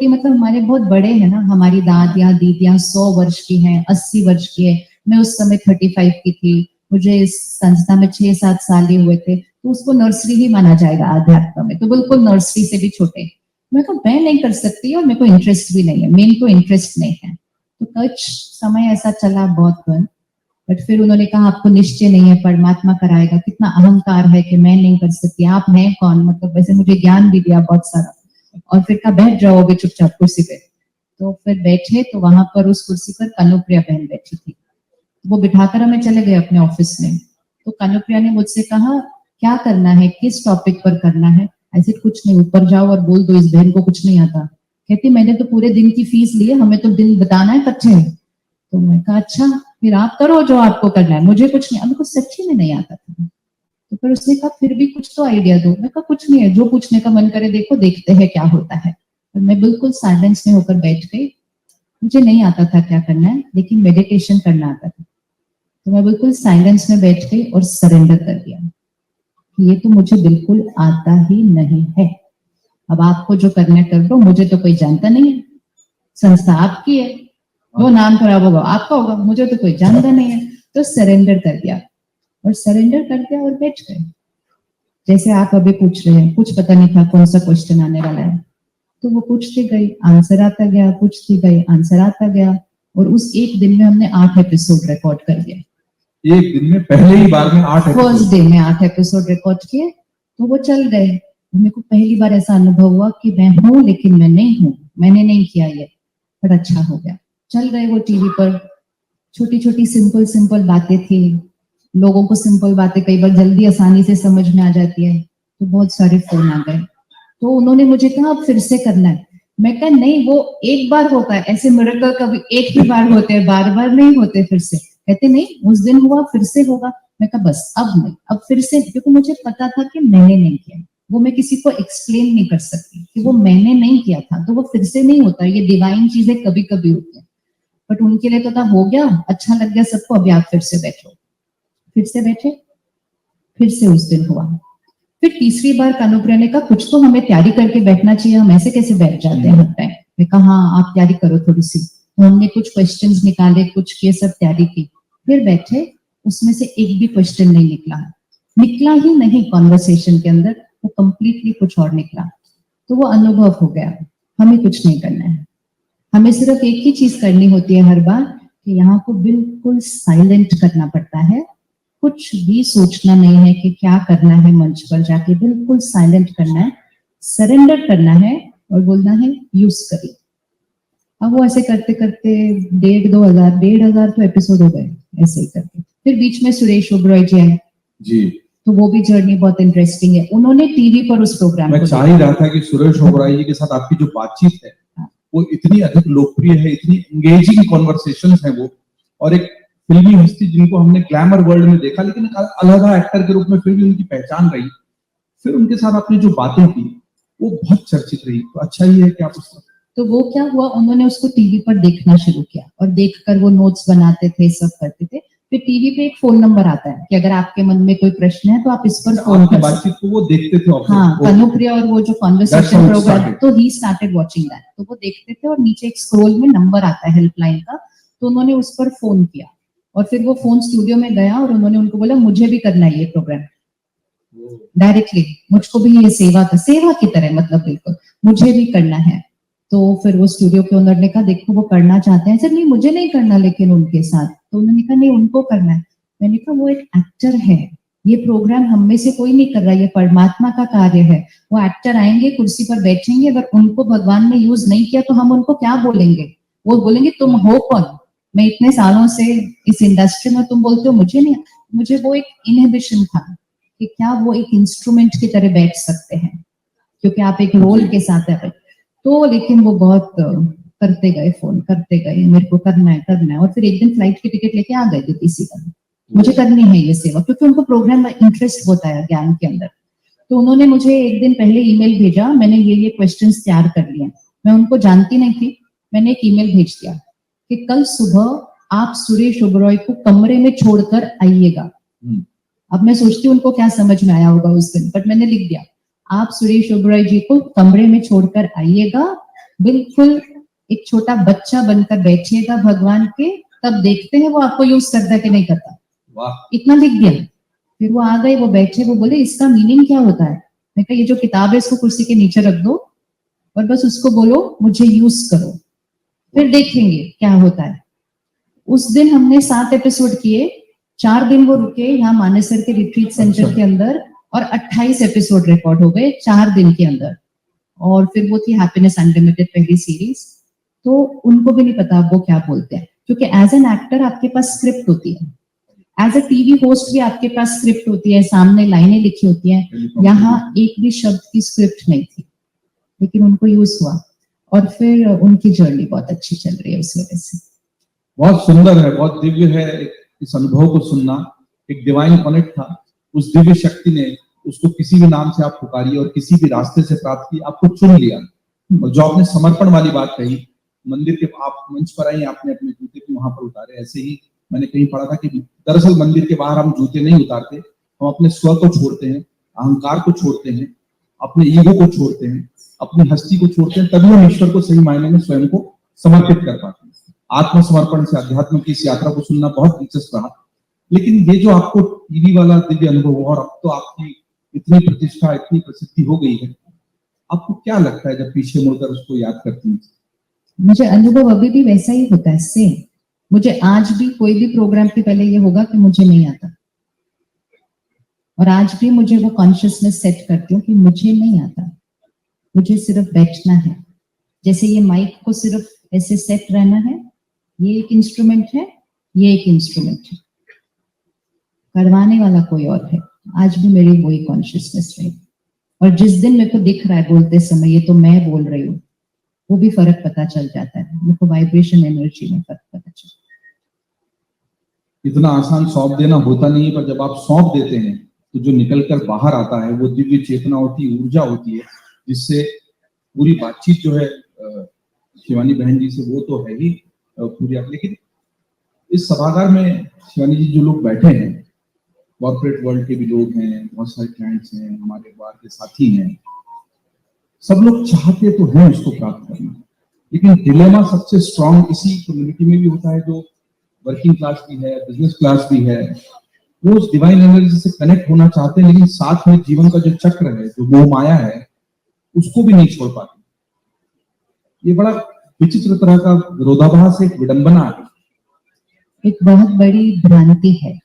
B: मतलब हमारे बहुत बड़े हैं ना, हमारी दादियाँ दीदियाँ 100 वर्ष की हैं, 80 वर्ष की है, मैं उस समय 35 की थी, मुझे इस संस्था में 6-7 साल ही हुए थे, तो उसको नर्सरी ही माना जाएगा अध्यात्म में, तो बिल्कुल नर्सरी से भी छोटे। मैं कहा मैं नहीं कर सकती और मेरे को इंटरेस्ट भी नहीं है, मेन तो इंटरेस्ट नहीं है। तो कुछ समय ऐसा चला बहुत दिन, बट फिर उन्होंने कहा आपको निश्चय नहीं है, परमात्मा कराएगा, कितना अहंकार है कि मैं नहीं कर सकती, आप हैं कौन, मतलब वैसे मुझे ज्ञान भी दिया बहुत सारा, और फिर कहा बैठ जाओगे चुपचाप कुर्सी पे। तो फिर बैठे तो वहां पर उस कुर्सी पर कनुप्रिया बहन बैठी थी, वो बिठाकर हमें चले गए अपने ऑफिस में। तो कनुप्रिया ने मुझसे कहा क्या करना है, किस टॉपिक पर करना है। ऐसे कुछ नहीं, ऊपर जाओ और बोल दो इस बहन को कुछ नहीं आता। कहती मैंने तो पूरे दिन की फीस ली है, हमें तो दिन बताना है कच्चे। तो मैं कहा अच्छा फिर आप करो जो आपको करना है, मुझे कुछ नहीं, हमको सच्ची में नहीं आता था। तो फिर उसने कहा फिर भी कुछ तो आइडिया दो। मैं कहा कुछ नहीं है, जो पूछने का मन करे देखो, देखते हैं क्या होता है। और मैं बिल्कुल साइलेंस में होकर बैठ गई। मुझे नहीं आता था क्या करना है, लेकिन मेडिटेशन करना आता था। तो मैं बिल्कुल साइलेंस में बैठ गई और सरेंडर कर दिया, ये तो मुझे बिल्कुल आता ही नहीं है, अब आपको जो करना कर दो, मुझे तो कोई जानता नहीं है, संस्था आपकी है, वो नाम खराब होगा आपका होगा, मुझे तो कोई जानता नहीं है। तो सरेंडर कर दिया, और सरेंडर कर दिया और बैठ गए। जैसे आप अभी पूछ रहे हैं, कुछ पता नहीं था कौन सा क्वेश्चन आने वाला है, तो वो पूछती गई, आंसर आता गया, पूछती गई, आंसर आता गया, और उस एक दिन में हमने 8 एपिसोड रिकॉर्ड कर दिए।
C: एक दिन में पहले ही बार में 8
B: फर्स्ट डे में 8 एपिसोड रिकॉर्ड किए, तो वो चल गए। मेरे को पहली बार ऐसा अनुभव हुआ कि मैं हूँ लेकिन मैं नहीं हूँ, मैंने नहीं किया ये, पर अच्छा हो गया। चल गए वो टीवी पर, छोटी छोटी सिंपल बातें थी, लोगों को सिंपल बातें कई बार जल्दी आसानी से समझ में आ जाती है, तो बहुत सारे फोन आ गए। तो उन्होंने मुझे कहा अब फिर से करना है। मैं कहा नहीं, वो एक बार होता है, ऐसे मिरेकल कभी एक ही बार होते हैं, बार बार नहीं होते फिर से। कहते नहीं उस दिन हुआ फिर से होगा। मैं कहा बस अब नहीं, अब फिर से, क्योंकि मुझे पता था कि मैंने नहीं किया, वो मैं किसी को एक्सप्लेन नहीं कर सकती कि वो मैंने नहीं किया था, तो वो फिर से नहीं होता। ये डिवाइन चीजें कभी कभी होती है, बट उनके लिए तो था हो गया, अच्छा लग गया सबको, अभी आप फिर से बैठो। फिर से बैठे, फिर से उस दिन हुआ। फिर तीसरी बार कानुप्रिया ने कहा कुछ तो हमें तैयारी करके बैठना चाहिए, हम ऐसे कैसे बैठ जाते हैं हर टाइम। मैं कहा हाँ आप तैयारी करो थोड़ी सी। तो हमने कुछ क्वेश्चंस निकाले, कुछ किए, सब तैयारी की, फिर बैठे। उसमें से एक भी क्वेश्चन नहीं निकला ही नहीं कॉन्वर्सेशन के अंदर, वो कंप्लीटली कुछ और निकला। तो वो अनुभव हो गया, हमें कुछ नहीं करना है, हमें सिर्फ एक ही चीज करनी होती है हर बार, कि यहाँ को बिल्कुल साइलेंट करना पड़ता है, कुछ भी सोचना नहीं है कि क्या करना है, मंच पर जाके बिल्कुल साइलेंट करना है, सरेंडर करना है और बोलना है यूज करिए। अब वो ऐसे करते करते 1,500 तो एपिसोड हो गए ऐसे ही करके। फिर बीच में सुरेश ओबरॉय जी आए
C: जी,
B: तो वो भी जर्नी बहुत इंटरेस्टिंग है। उन्होंने टीवी पर उस प्रोग्राम
C: मैं चाह ही रहा था कि सुरेश ओबराय जी के साथ आपकी जो बातचीत है वो इतनी अधिक लोकप्रिय है, इतनी एंगेजिंग कॉन्वर्सेशंस है वो, और एक फिल्मी हस्ती जिनको हमने ग्लैमर वर्ल्ड में देखा लेकिन अलग एक्टर के रूप में फिर भी उनकी पहचान रही, फिर उनके साथ आपने जो बातें की वो बहुत चर्चित रही। तो अच्छा ही है कि आप उसको,
B: तो वो क्या हुआ, उन्होंने उसको टीवी पर देखना शुरू किया और देखकर वो नोट्स बनाते थे, सब करते थे। फिर टीवी पे एक फोन नंबर आता है कि अगर आपके मन में कोई प्रश्न है तो आप इस पर फोन कर सकते।
C: बातचीत को वो देखते थे।
B: हाँ, कानुप्रिया और वो जो कॉन्वर्सेशन प्रोग्राम, तो ही स्टार्टेड वाचिंग दैट। तो वो देखते थे और नीचे एक स्क्रोल में नंबर आता है हेल्पलाइन का, तो उन्होंने उस पर फोन किया और फिर वो फोन स्टूडियो में गया और उन्होंने उनको बोला मुझे भी करना है ये प्रोग्राम डायरेक्टली, मुझको भी ये सेवा की तरह, मतलब बिल्कुल मुझे भी करना है। तो फिर वो स्टूडियो के ओनर ने कहा देखो वो करना चाहते हैं। सर नहीं मुझे नहीं करना लेकिन उनके साथ। तो उन्होंने कहा नहीं उनको करना है। मैंने कहा वो एक एक्टर है, ये प्रोग्राम हम में से कोई नहीं कर रहा, ये परमात्मा का कार्य है। वो एक्टर आएंगे, कुर्सी पर बैठेंगे, अगर उनको भगवान ने यूज नहीं किया तो हम उनको क्या बोलेंगे? वो बोलेंगे तुम हो कौन? मैं इतने सालों से इस इंडस्ट्री में, तुम बोलते हो मुझे नहीं। मुझे वो एक इनहिबिशन था कि क्या वो एक इंस्ट्रूमेंट की तरह बैठ सकते हैं, क्योंकि आप एक रोल के साथ है। तो लेकिन वो बहुत करते गए, फोन करते गए, मेरे को करना है। और फिर एक दिन फ्लाइट की टिकट लेके आ गए थे किसी का, मुझे करनी है ये सेवा, क्योंकि उनको प्रोग्राम में इंटरेस्ट होता है ज्ञान के अंदर। तो उन्होंने मुझे एक दिन पहले ईमेल भेजा, मैंने ये क्वेश्चंस तैयार कर लिए। मैं उनको जानती नहीं थी, मैंने एक ईमेल भेज दिया कि कल सुबह आप सुरेश ओबरॉय को कमरे में छोड़कर आइएगा। अब मैं सोचती हूँ उनको क्या समझ में आया होगा उस दिन, बट मैंने लिख दिया आप सुरेश ओबेरॉय जी को कमरे में छोड़कर आइएगा, बिल्कुल एक छोटा बच्चा बनकर बैठिएगा भगवान के, तब देखते हैं वो आपको यूज करता है कि नहीं करता।
C: वाह,
B: इतना लिख दिया। फिर वो आ गए, वो बैठे, वो बोले इसका मीनिंग क्या होता है? मैं कहा ये जो किताब है इसको कुर्सी के नीचे रख दो और बस उसको बोलो मुझे यूज करो, फिर देखेंगे क्या होता है। उस दिन हमने 7 एपिसोड किए, 4 दिन वो रुके यहाँ मानेसर के रिट्रीट सेंटर के अंदर, और 28 एपिसोड रिकॉर्ड हो गए 4 दिन के अंदर। और फिर वो थी हैप्पीनेस अनलिमिटेड पहली सीरीज। तो उनको भी नहीं पता वो क्या बोलते हैं, क्योंकि एज एन एक्टर आपके पास स्क्रिप्ट होती है, एज अ टीवी होस्ट भी आपके पास स्क्रिप्ट होती है, सामने लाइनें लिखी होती हैं। यहाँ एक भी शब्द की स्क्रिप्ट नहीं थी, लेकिन उनको यूज हुआ और फिर उनकी जर्नी बहुत अच्छी चल रही है उस वजह से।
C: बहुत सुंदर है, बहुत दिव्य है इस अनुभव को सुनना। एक डिवाइन कनेक्ट था, उस दिव्य शक्ति ने उसको किसी भी नाम से आप पुकारिए और किसी भी रास्ते से प्राप्त की, आपको चुन लिया। और जो आपने समर्पण वाली बात कही, मंदिर के आप मंच पर आई, आपने अपने जूते भी वहां पर उतारे। ऐसे ही मैंने कहीं पढ़ा था कि दरअसल मंदिर के बाहर हम जूते नहीं उतारते, हम अपने स्व को छोड़ते हैं, अहंकार को छोड़ते हैं, अपने ईगो को छोड़ते हैं, अपनी हस्ती को छोड़ते हैं, तभी हम ईश्वर को सही मायने में स्वयं को समर्पित कर पाते हैं। आत्मसमर्पण से अध्यात्म की इस यात्रा को सुनना बहुत दिलचस्प रहा। लेकिन ये जो आपको टीवी वाला दिव्य अनुभव हुआ, और अब तो आपकी इतनी प्रतिष्ठा, इतनी प्रसिद्धि हो गई है, आपको क्या लगता है जब पीछे मुड़कर उसको याद करती हैं?
B: मुझे अनुभव अभी भी वैसा ही होता है, सेम। मुझे आज भी कोई भी प्रोग्राम के पहले ये होगा कि मुझे नहीं आता, और आज भी मुझे वो कॉन्शियसनेस सेट करती हूँ कि मुझे नहीं आता, मुझे सिर्फ बैठना है। जैसे ये माइक को सिर्फ ऐसे सेट रहना है, ये एक इंस्ट्रूमेंट है, ये एक इंस्ट्रूमेंट है, करवाने वाला कोई और है। आज भी मेरी वही कॉन्शियसनेस रही, और जिस दिन मेरे को दिख रहा है बोलते समय ये तो मैं बोल रही हूँ, वो भी फर्क पता चल जाता है मेरे को, वाइब्रेशन एनर्जी में फर्क पता चलता है।
C: इतना आसान सौंप देना होता नहीं है, पर जब आप सौंप देते हैं तो जो निकलकर बाहर आता है वो दिव्य चेतना होती है, ऊर्जा होती है, जिससे पूरी बातचीत जो है शिवानी बहन जी से, वो तो है ही पूरी। लेकिन इस सभागार में शिवानी जी जो लोग बैठे हैं, कॉर्पोरेट वर्ल्ड के भी लोग हैं, बहुत सारे क्लाइंट्स हैं, हमारे बार के साथी हैं, सब लोग चाहते तो हैं उसको प्राप्त करना, लेकिन डिलेमा सबसे स्ट्रांग इसी कम्युनिटी में भी होता है, जो वर्किंग क्लास भी है, बिजनेस क्लास भी है। वो उस डिवाइन एनर्जी से कनेक्ट होना चाहते हैं, लेकिन साथ में जीवन का जो चक्र है, जो मोह माया है, उसको भी नहीं छोड़ पाते। ये बड़ा विचित्र तरह का विरोधाभास, एक विडंबना है,
B: एक बहुत बड़ी भ्रांति है।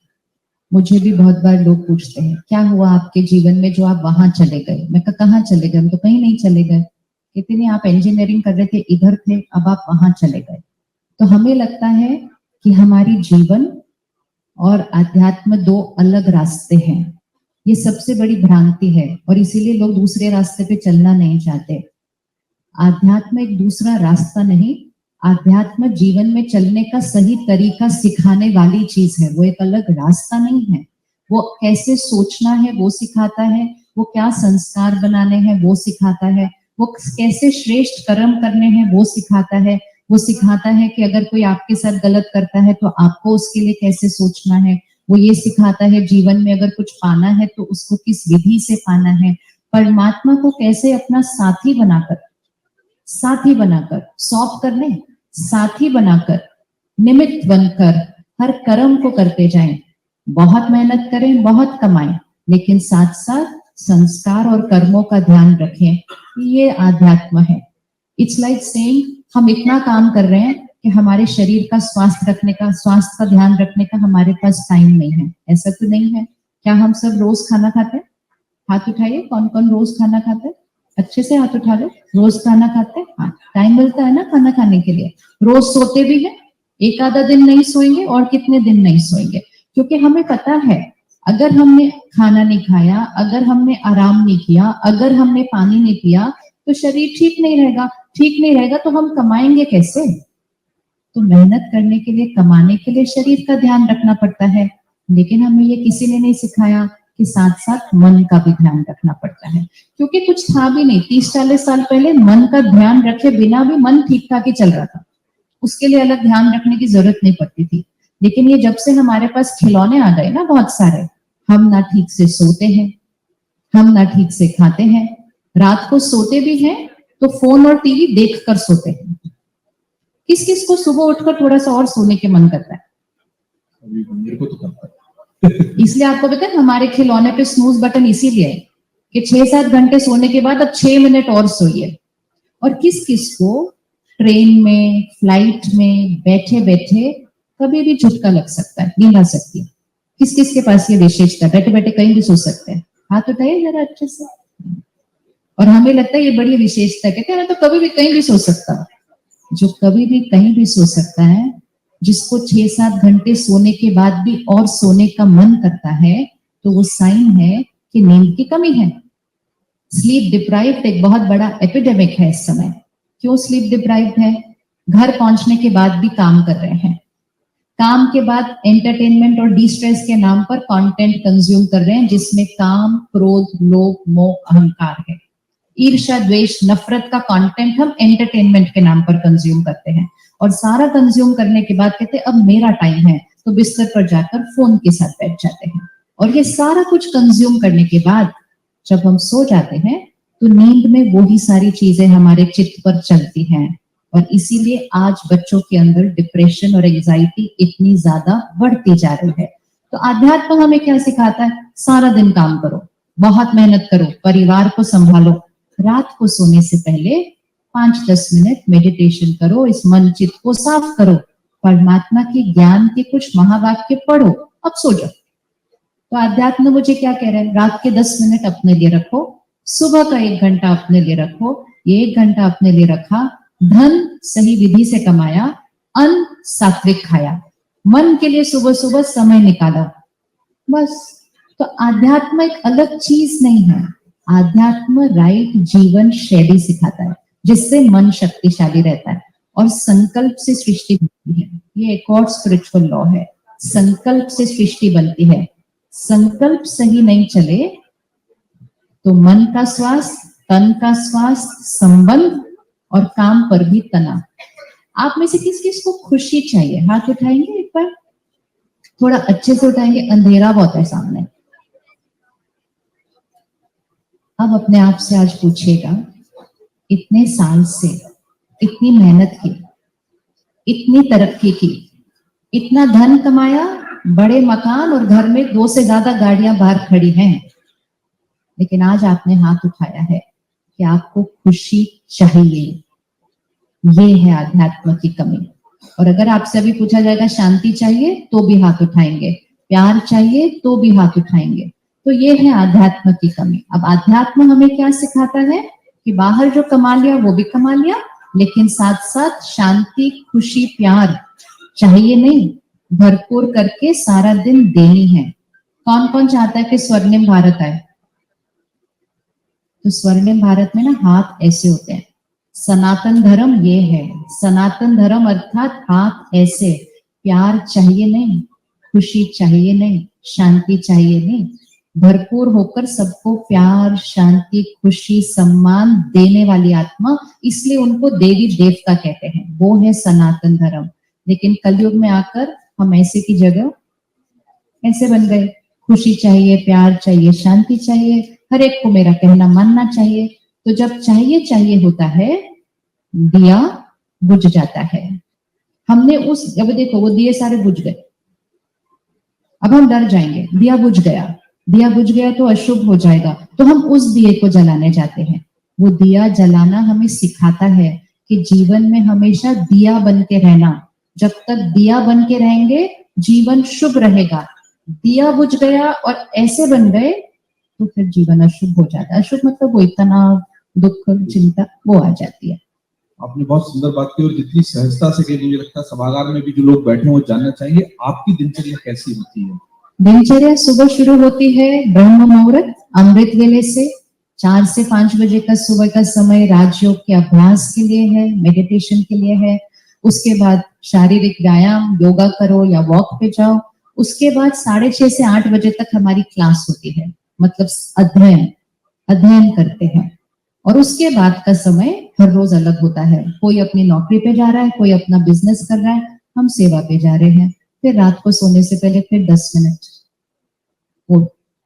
B: मुझे भी बहुत बार लोग पूछते हैं क्या हुआ आपके जीवन में जो आप वहां चले गए। मैं कहाँ चले गए? हम तो कहीं नहीं चले गए। कहते नहीं, आप इंजीनियरिंग कर रहे थे, इधर थे, अब आप वहां चले गए। तो हमें लगता है कि हमारी जीवन और अध्यात्म दो अलग रास्ते हैं। ये सबसे बड़ी भ्रांति है, और इसीलिए लोग दूसरे रास्ते पे चलना नहीं चाहते। आध्यात्म एक दूसरा रास्ता नहीं, आध्यात्म जीवन में चलने का सही तरीका सिखाने वाली चीज है। वो एक अलग रास्ता नहीं है। वो कैसे सोचना है वो सिखाता है, वो क्या संस्कार बनाने हैं वो सिखाता है, वो कैसे श्रेष्ठ कर्म करने हैं वो सिखाता है। वो सिखाता है कि अगर कोई आपके साथ गलत करता है तो आपको उसके लिए कैसे सोचना है। वो ये सिखाता है जीवन में अगर कुछ पाना है तो उसको किस विधि से पाना है। परमात्मा को कैसे अपना साथी बनाकर सौंप करने, साथी बनाकर, निमित्त बनकर हर कर्म को करते जाएं। बहुत मेहनत करें, बहुत कमाएं, लेकिन साथ साथ संस्कार और कर्मों का ध्यान रखें। ये आध्यात्म है। इट्स लाइक सेइंग हम इतना काम कर रहे हैं कि हमारे शरीर का स्वास्थ्य का ध्यान रखने का हमारे पास टाइम नहीं है। ऐसा तो नहीं है। क्या हम सब रोज खाना खाते हैं? हाथ उठाइए, कौन कौन रोज खाना खाते हैं? अच्छे से हाथ उठा लो। रोज खाना खाते हैं? हाँ, टाइम मिलता है ना खाना खाने के लिए। रोज सोते भी हैं, एक आधा दिन नहीं सोएंगे और कितने दिन नहीं सोएंगे, क्योंकि हमें पता है अगर हमने खाना नहीं खाया, अगर हमने आराम नहीं किया, अगर हमने पानी नहीं पिया तो शरीर ठीक नहीं रहेगा। ठीक नहीं रहेगा तो हम कमाएंगे कैसे? तो मेहनत करने के लिए, कमाने के लिए शरीर का ध्यान रखना पड़ता है। लेकिन हमें ये किसी ने नहीं सिखाया कि साथ साथ मन का भी ध्यान रखना पड़ता है, क्योंकि कुछ था भी नहीं। 30-40 साल पहले मन का ध्यान रखे बिना भी मन ठीक ठाक ही चल रहा था। उसके लिए अलग ध्यान रखने की जरूरत नहीं पड़ती थी। लेकिन ये जब से हमारे पास खिलौने आ गए ना बहुत सारे, हम ना ठीक से सोते हैं, हम ना ठीक से खाते हैं, रात को सोते भी हैं तो फोन और टीवी देखकर सोते हैं। किस किस को सुबह उठकर थोड़ा सा और सोने के मन करता है?
C: अभी मेरे को तो करता है।
B: इसलिए आपको पता है हमारे खिलौने पे स्नूज बटन इसीलिए है कि 6-7 घंटे सोने के बाद अब 6 मिनट और सोइए। और किस किस को ट्रेन में, फ्लाइट में बैठे बैठे कभी भी झटका लग सकता है, नींद आ सकती है। किस किस के पास ये विशेषता, बैठे बैठे कहीं भी सो सकते हैं? हाथ उठाइए जरा अच्छे से। और हमें लगता है ये बड़ी विशेषता, कहते हैं ना तो कभी भी कहीं भी सो सकता है। जो कभी भी कहीं भी सो सकता है, जिसको 6-7 घंटे सोने के बाद भी और सोने का मन करता है, तो वो साइन है कि नींद की कमी है। स्लीप डिप्राइव्ड एक बहुत बड़ा एपिडेमिक है इस समय। क्यों स्लीप डिप्राइव्ड है? घर पहुंचने के बाद भी काम कर रहे हैं, काम के बाद एंटरटेनमेंट और डिस्ट्रेस के नाम पर कंटेंट कंज्यूम कर रहे हैं, जिसमें काम, क्रोध, लोभ, मोह, अहंकार है। ईर्ष्या, द्वेष, नफरत का कंटेंट हम एंटरटेनमेंट के नाम पर कंज्यूम करते हैं, और सारा कंज्यूम करने के बाद कहते हैं अब मेरा टाइम है, तो बिस्तर पर जाकर फोन के साथ बैठ जाते हैं। और ये सारा कुछ कंज्यूम करने के बाद जब हम सो जाते हैं तो नींद में वही सारी चीजें हमारे चित्त पर चलती हैं, और इसीलिए आज बच्चों के अंदर डिप्रेशन और एंजाइटी इतनी ज्यादा बढ़ती जा रही है। तो आध्यात्म हमें क्या सिखाता है? सारा दिन काम करो, बहुत मेहनत करो, परिवार को संभालो, रात को सोने से पहले 5-10 मिनट मेडिटेशन करो, इस मन चित्त को साफ करो, परमात्मा के ज्ञान के कुछ महावाक्य पढ़ो, अब सो जाओ। तो आध्यात्म मुझे क्या कह रहा है? रात के 10 मिनट अपने लिए रखो, सुबह का 1 घंटा अपने लिए रखो। ये 1 घंटा अपने लिए रखा, धन सही विधि से कमाया, अन्न सात्विक खाया, मन के लिए सुबह सुबह समय निकाला, बस। तो आध्यात्म एक अलग चीज नहीं है, आध्यात्म राइट जीवन शैली सिखाता है, जिससे मन शक्तिशाली रहता है। और संकल्प से सृष्टि बनती है, ये एक और स्पिरिचुअल लॉ है। संकल्प से सृष्टि बनती है, संकल्प सही नहीं चले तो मन का स्वास्थ्य, तन का स्वास्थ्य, संबंध और काम पर भी तनाव। आप में से किस किस को खुशी चाहिए? हाथ उठाएंगे एक बार, थोड़ा अच्छे से उठाएंगे, अंधेरा बहुत है सामने। अब अपने आप से आज पूछिएगा, इतने साल से इतनी मेहनत की, इतनी तरक्की की, इतना धन कमाया, बड़े मकान और घर में 2 से ज्यादा गाड़ियां बाहर खड़ी हैं, लेकिन आज आपने हाथ उठाया है कि आपको खुशी चाहिए। ये है आध्यात्म की कमी। और अगर आपसे अभी पूछा जाएगा शांति चाहिए, तो भी हाथ उठाएंगे, प्यार चाहिए तो भी हाथ उठाएंगे। तो ये है आध्यात्म की कमी। अब आध्यात्म हमें क्या सिखाता है कि बाहर जो कमा लिया वो भी कमा लिया, लेकिन साथ साथ शांति, खुशी, प्यार चाहिए नहीं, भरपूर करके सारा दिन देनी है। कौन कौन चाहता है कि स्वर्णिम भारत आए? तो स्वर्णिम भारत में ना हाथ ऐसे होते हैं, सनातन धर्म ये है। सनातन धर्म अर्थात हाथ ऐसे, प्यार चाहिए नहीं, खुशी चाहिए नहीं, शांति चाहिए नहीं, भरपूर होकर सबको प्यार, शांति, खुशी, सम्मान देने वाली आत्मा, इसलिए उनको देवी देवता कहते हैं, वो है सनातन धर्म। लेकिन कलयुग में आकर हम ऐसे की जगह ऐसे बन गए, खुशी चाहिए, प्यार चाहिए, शांति चाहिए, हर एक को मेरा कहना मानना चाहिए। तो जब चाहिए चाहिए होता है, दिया बुझ जाता है। हमने उस, अब देखो वो दिए सारे बुझ गए, अब हम डर जाएंगे, दिया बुझ गया, दिया बुझ गया तो अशुभ हो जाएगा, तो हम उस दिए को जलाने जाते हैं। वो दिया जलाना हमें सिखाता है कि जीवन में हमेशा दिया बन के रहना। जब तक दिया बन के रहेंगे जीवन शुभ रहेगा। दिया बुझ गया और ऐसे बन गए तो फिर जीवन अशुभ हो जाता है। अशुभ मतलब वो तनाव, दुख, चिंता वो आ जाती है।
C: आपने बहुत सुंदर बात की, और जितनी सहजता से की, मुझे लगता है सभागार में भी जो लोग बैठे हैं वो जानना चाहेंगे आपकी दिनचर्या कैसी होती है।
B: दिनचर्या सुबह शुरू होती है ब्रह्म मुहूर्त, अमृत वेले से। 4 से 5 बजे का सुबह का समय राजयोग के अभ्यास के लिए है, मेडिटेशन के लिए है। उसके बाद शारीरिक व्यायाम, योगा करो या वॉक पे जाओ। उसके बाद 6:30 से 8 बजे तक हमारी क्लास होती है, मतलब अध्ययन करते हैं। और उसके बाद का समय हर रोज अलग होता है, कोई अपनी नौकरी पे जा रहा है, कोई अपना बिजनेस कर रहा है, हम सेवा पे जा रहे हैं। फिर रात को सोने से पहले फिर 10 मिनट वो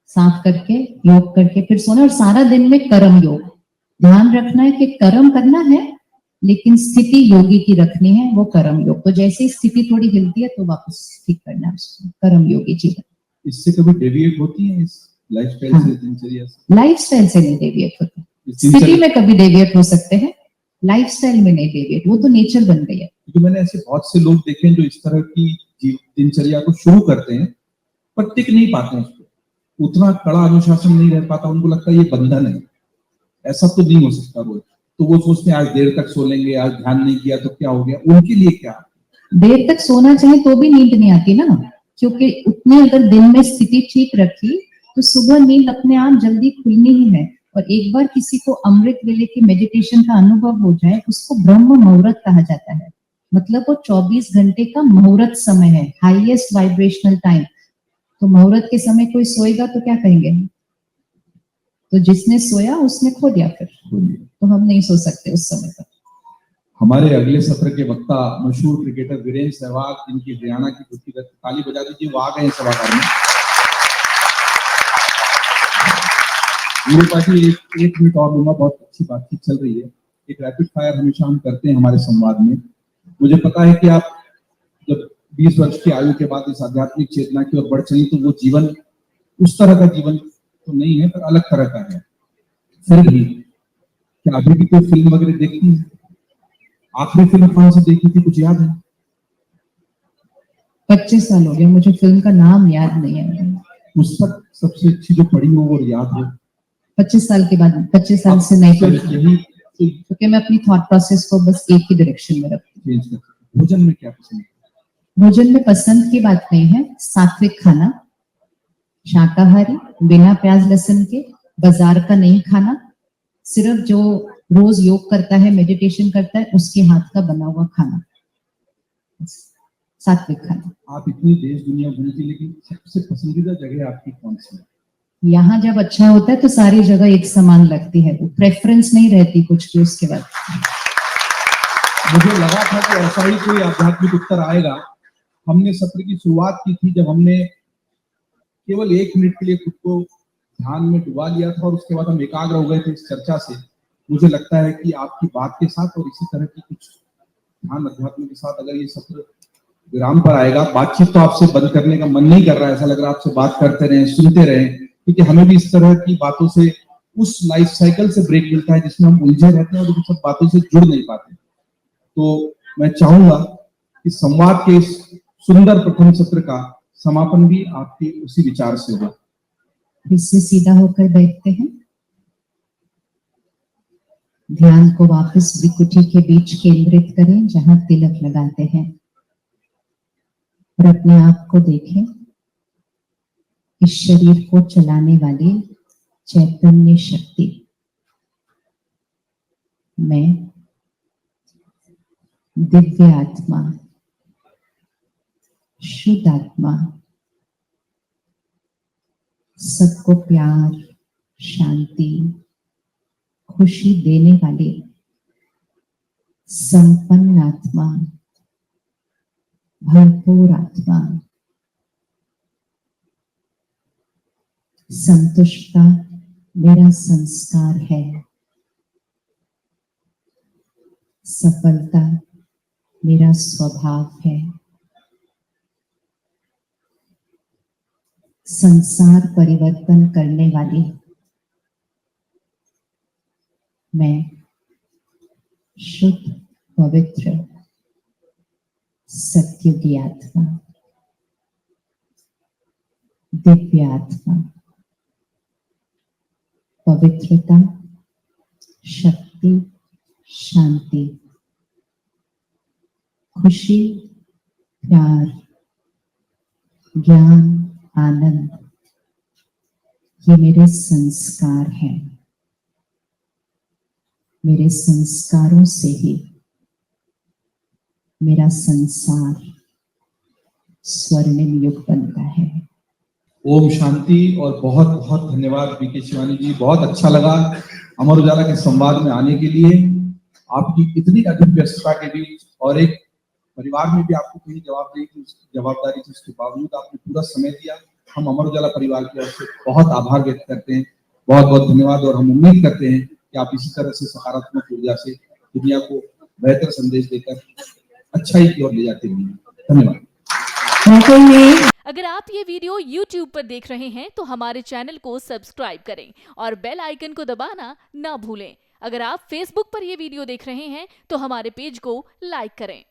B: साफ करके योग करके फिर सोना, और सारा दिन में कर्म योग, ध्यान रखना है कि कर्म करना है, लेकिन स्थिति योगी की रखनी है, वो कर्म योग। तो जैसे ही स्थिति थोड़ी हिलती है तो वापस ठीक करना है उसको, कर्म योगी जीवन।
C: इससे कभी डेविएट होती है इस लाइफस्टाइल
B: हाँ।
C: से, दिनचर्या से?
B: लाइफस्टाइल से नहीं डेविएट होते,
C: दिनचर्या-
B: स्थिति में कभी डेविएट हो सकते हैं, लाइफस्टाइल में नहीं डेविएट, वो तो नेचर बन गई है।
C: क्योंकि मैंने ऐसे बहुत से लोग देखे हैं जो इस तरह की दिनचर्या को शुरू करते हैं पर टिक नहीं पाते हैं उस पर, उतना कड़ा अनुशासन नहीं रह पाता, उनको लगता है ये बंधन है, ऐसा तो नहीं हो सकता रोज, तो वो सोचते हैं आज देर तक सो लेंगे, आज ध्यान नहीं किया तो क्या हो गया। उनके लिए क्या?
B: देर तक सोना चाहे तो भी नींद नहीं आती ना, क्योंकि उतनी अगर दिन में स्थिति ठीक रखी तो सुबह नींद अपने आप जल्दी खुलनी ही है। और एक बार किसी को अमृत वेले की मेडिटेशन का अनुभव हो जाए, उसको ब्रह्म मुहूर्त कहा जाता है। मतलब वो 24 घंटे का मुहूर्त समय है, हाईएस्ट वाइब्रेशनल टाइम। तो मुहूर्त के समय कोई सोएगा तो क्या कहेंगे? तो जिसने सोया उसने खो दिया, फिर तो हम नहीं सो सकते उस समय पर।
C: हमारे अगले सत्र के वक्ता मशहूर क्रिकेटर वीरेंद्र सहवाग, जिनकी हरियाणा की कुर्सी ताली बजा दीजिए, वो आ गए सभागार में। मेरे पास एक मिनट और दूंगा, बहुत अच्छी बातचीत चल रही है। एक रैपिड फायर हमेशा हम करते हैं हमारे संवाद में। मुझे पता है कि आप जब 20 वर्ष की आयु के बाद इस आध्यात्मिक चेतना की ओर बढ़ चली तो वो जीवन उस तरह का जीवन तो नहीं है, पर अलग तरह का है। फिर भी क्या अभी भी कोई फिल्म वगैरह देखती है? आखिरी फिल्म कौन सी देखी थी, कुछ याद है?
B: 25 साल हो गया, मुझे फिल्म का नाम याद नहीं है।
C: पुस्तक सबसे अच्छी जो पढ़ी हो और याद हो?
B: 25 साल के बाद, 25 साल से नहीं पढ़ी,
C: यही
B: क्योंकि मैं अपनी थॉट प्रोसेस को बस एक ही डायरेक्शन में रखती हूँ।
C: चेंज कर। भोजन में क्या पसंद है?
B: भोजन में पसंद की बात नहीं है, सात्विक खाना, शाकाहारी, बिना प्याज लहसुन के, बाजार का नहीं खाना, सिर्फ जो रोज योग करता है, मेडिटेशन करता है, उसके हाथ का बना हुआ खाना, सात्विक खाना।
C: आप इतनी देश दुनिया घूमती, लेकिन सबसे पसंदीदा जगह आपकी कौन सी है?
B: यहाँ जब अच्छा होता है तो सारी जगह एक समान लगती है, प्रेफरेंस नहीं रहती कुछ भी उसके बाद।
C: मुझे लगा था कि ऐसा ही कोई आध्यात्मिक उत्तर आएगा। हमने सत्र की शुरुआत की थी जब हमने केवल 1 मिनट के लिए खुद को ध्यान में डुबा लिया था और उसके बाद हम एकाग्र हो गए थे इस चर्चा से। मुझे लगता है कि आपकी बात के साथ और इसी तरह की कुछ ध्यान अध्यात्म के साथ अगर ये सत्र विराम पर आएगा, बातचीत तो आपसे बंद करने का मन नहीं कर रहा है, ऐसा लग रहा है आपसे बात करते रहें, सुनते रहें, क्योंकि हमें भी इस तरह की बातों से, उस लाइफ साइकिल से ब्रेक मिलता है जिसमें हम उलझे रहते हैं और इन सब बातों से जुड़ नहीं पाते। तो मैं चाहूंगा कि संवाद के इस सुंदर प्रथम सत्र का समापन भी आपके उसी विचार से होगा।
B: इससे सीधा होकर बैठते हैं, ध्यान को वापस विकुटी के बीच केंद्रित करें जहां तिलक लगाते हैं, और अपने आप को देखें, इस शरीर को चलाने वाली चैतन्य शक्ति। मैं दिव्य आत्मा, शुद्ध आत्मा, सबको प्यार, शांति, खुशी देने वाली संपन्न आत्मा, भरपूर आत्मा, संतुष्टता मेरा संस्कार है, सफलता मेरा स्वभाव है, संसार परिवर्तन करने वाली मैं शुद्ध पवित्र सत्य की आत्मा, दिव्य आत्मा, पवित्रता, शक्ति, शांति, खुशी, प्यार, ज्ञान, आनंद, ये मेरे संस्कार हैं। मेरे संस्कारों से ही मेरा संसार स्वर्णिम युग बनता है।
C: ओम शांति। और बहुत बहुत धन्यवाद बीके शिवानी जी, बहुत अच्छा लगा अमर उजाला के संवाद में आने के लिए। आपकी इतनी अधिक व्यस्तता के बीच और एक परिवार में भी आपको कहीं जवाबदारी थी, उसके बावजूद आपने पूरा समय दिया। हम अमर उजाला परिवार की ओर से बहुत आभार व्यक्त करते हैं, बहुत बहुत धन्यवाद। और हम उम्मीद करते हैं कि आप इसी तरह से सकारात्मक ऊर्जा से दुनिया को बेहतर संदेश देकर अच्छाई की ओर ले जाते रहिए। धन्यवाद।
D: अगर आप ये वीडियो YouTube पर देख रहे हैं तो हमारे चैनल को सब्सक्राइब करें और बेल आइकन को दबाना ना भूलें। अगर आप Facebook पर ये वीडियो देख रहे हैं तो हमारे पेज को लाइक करें।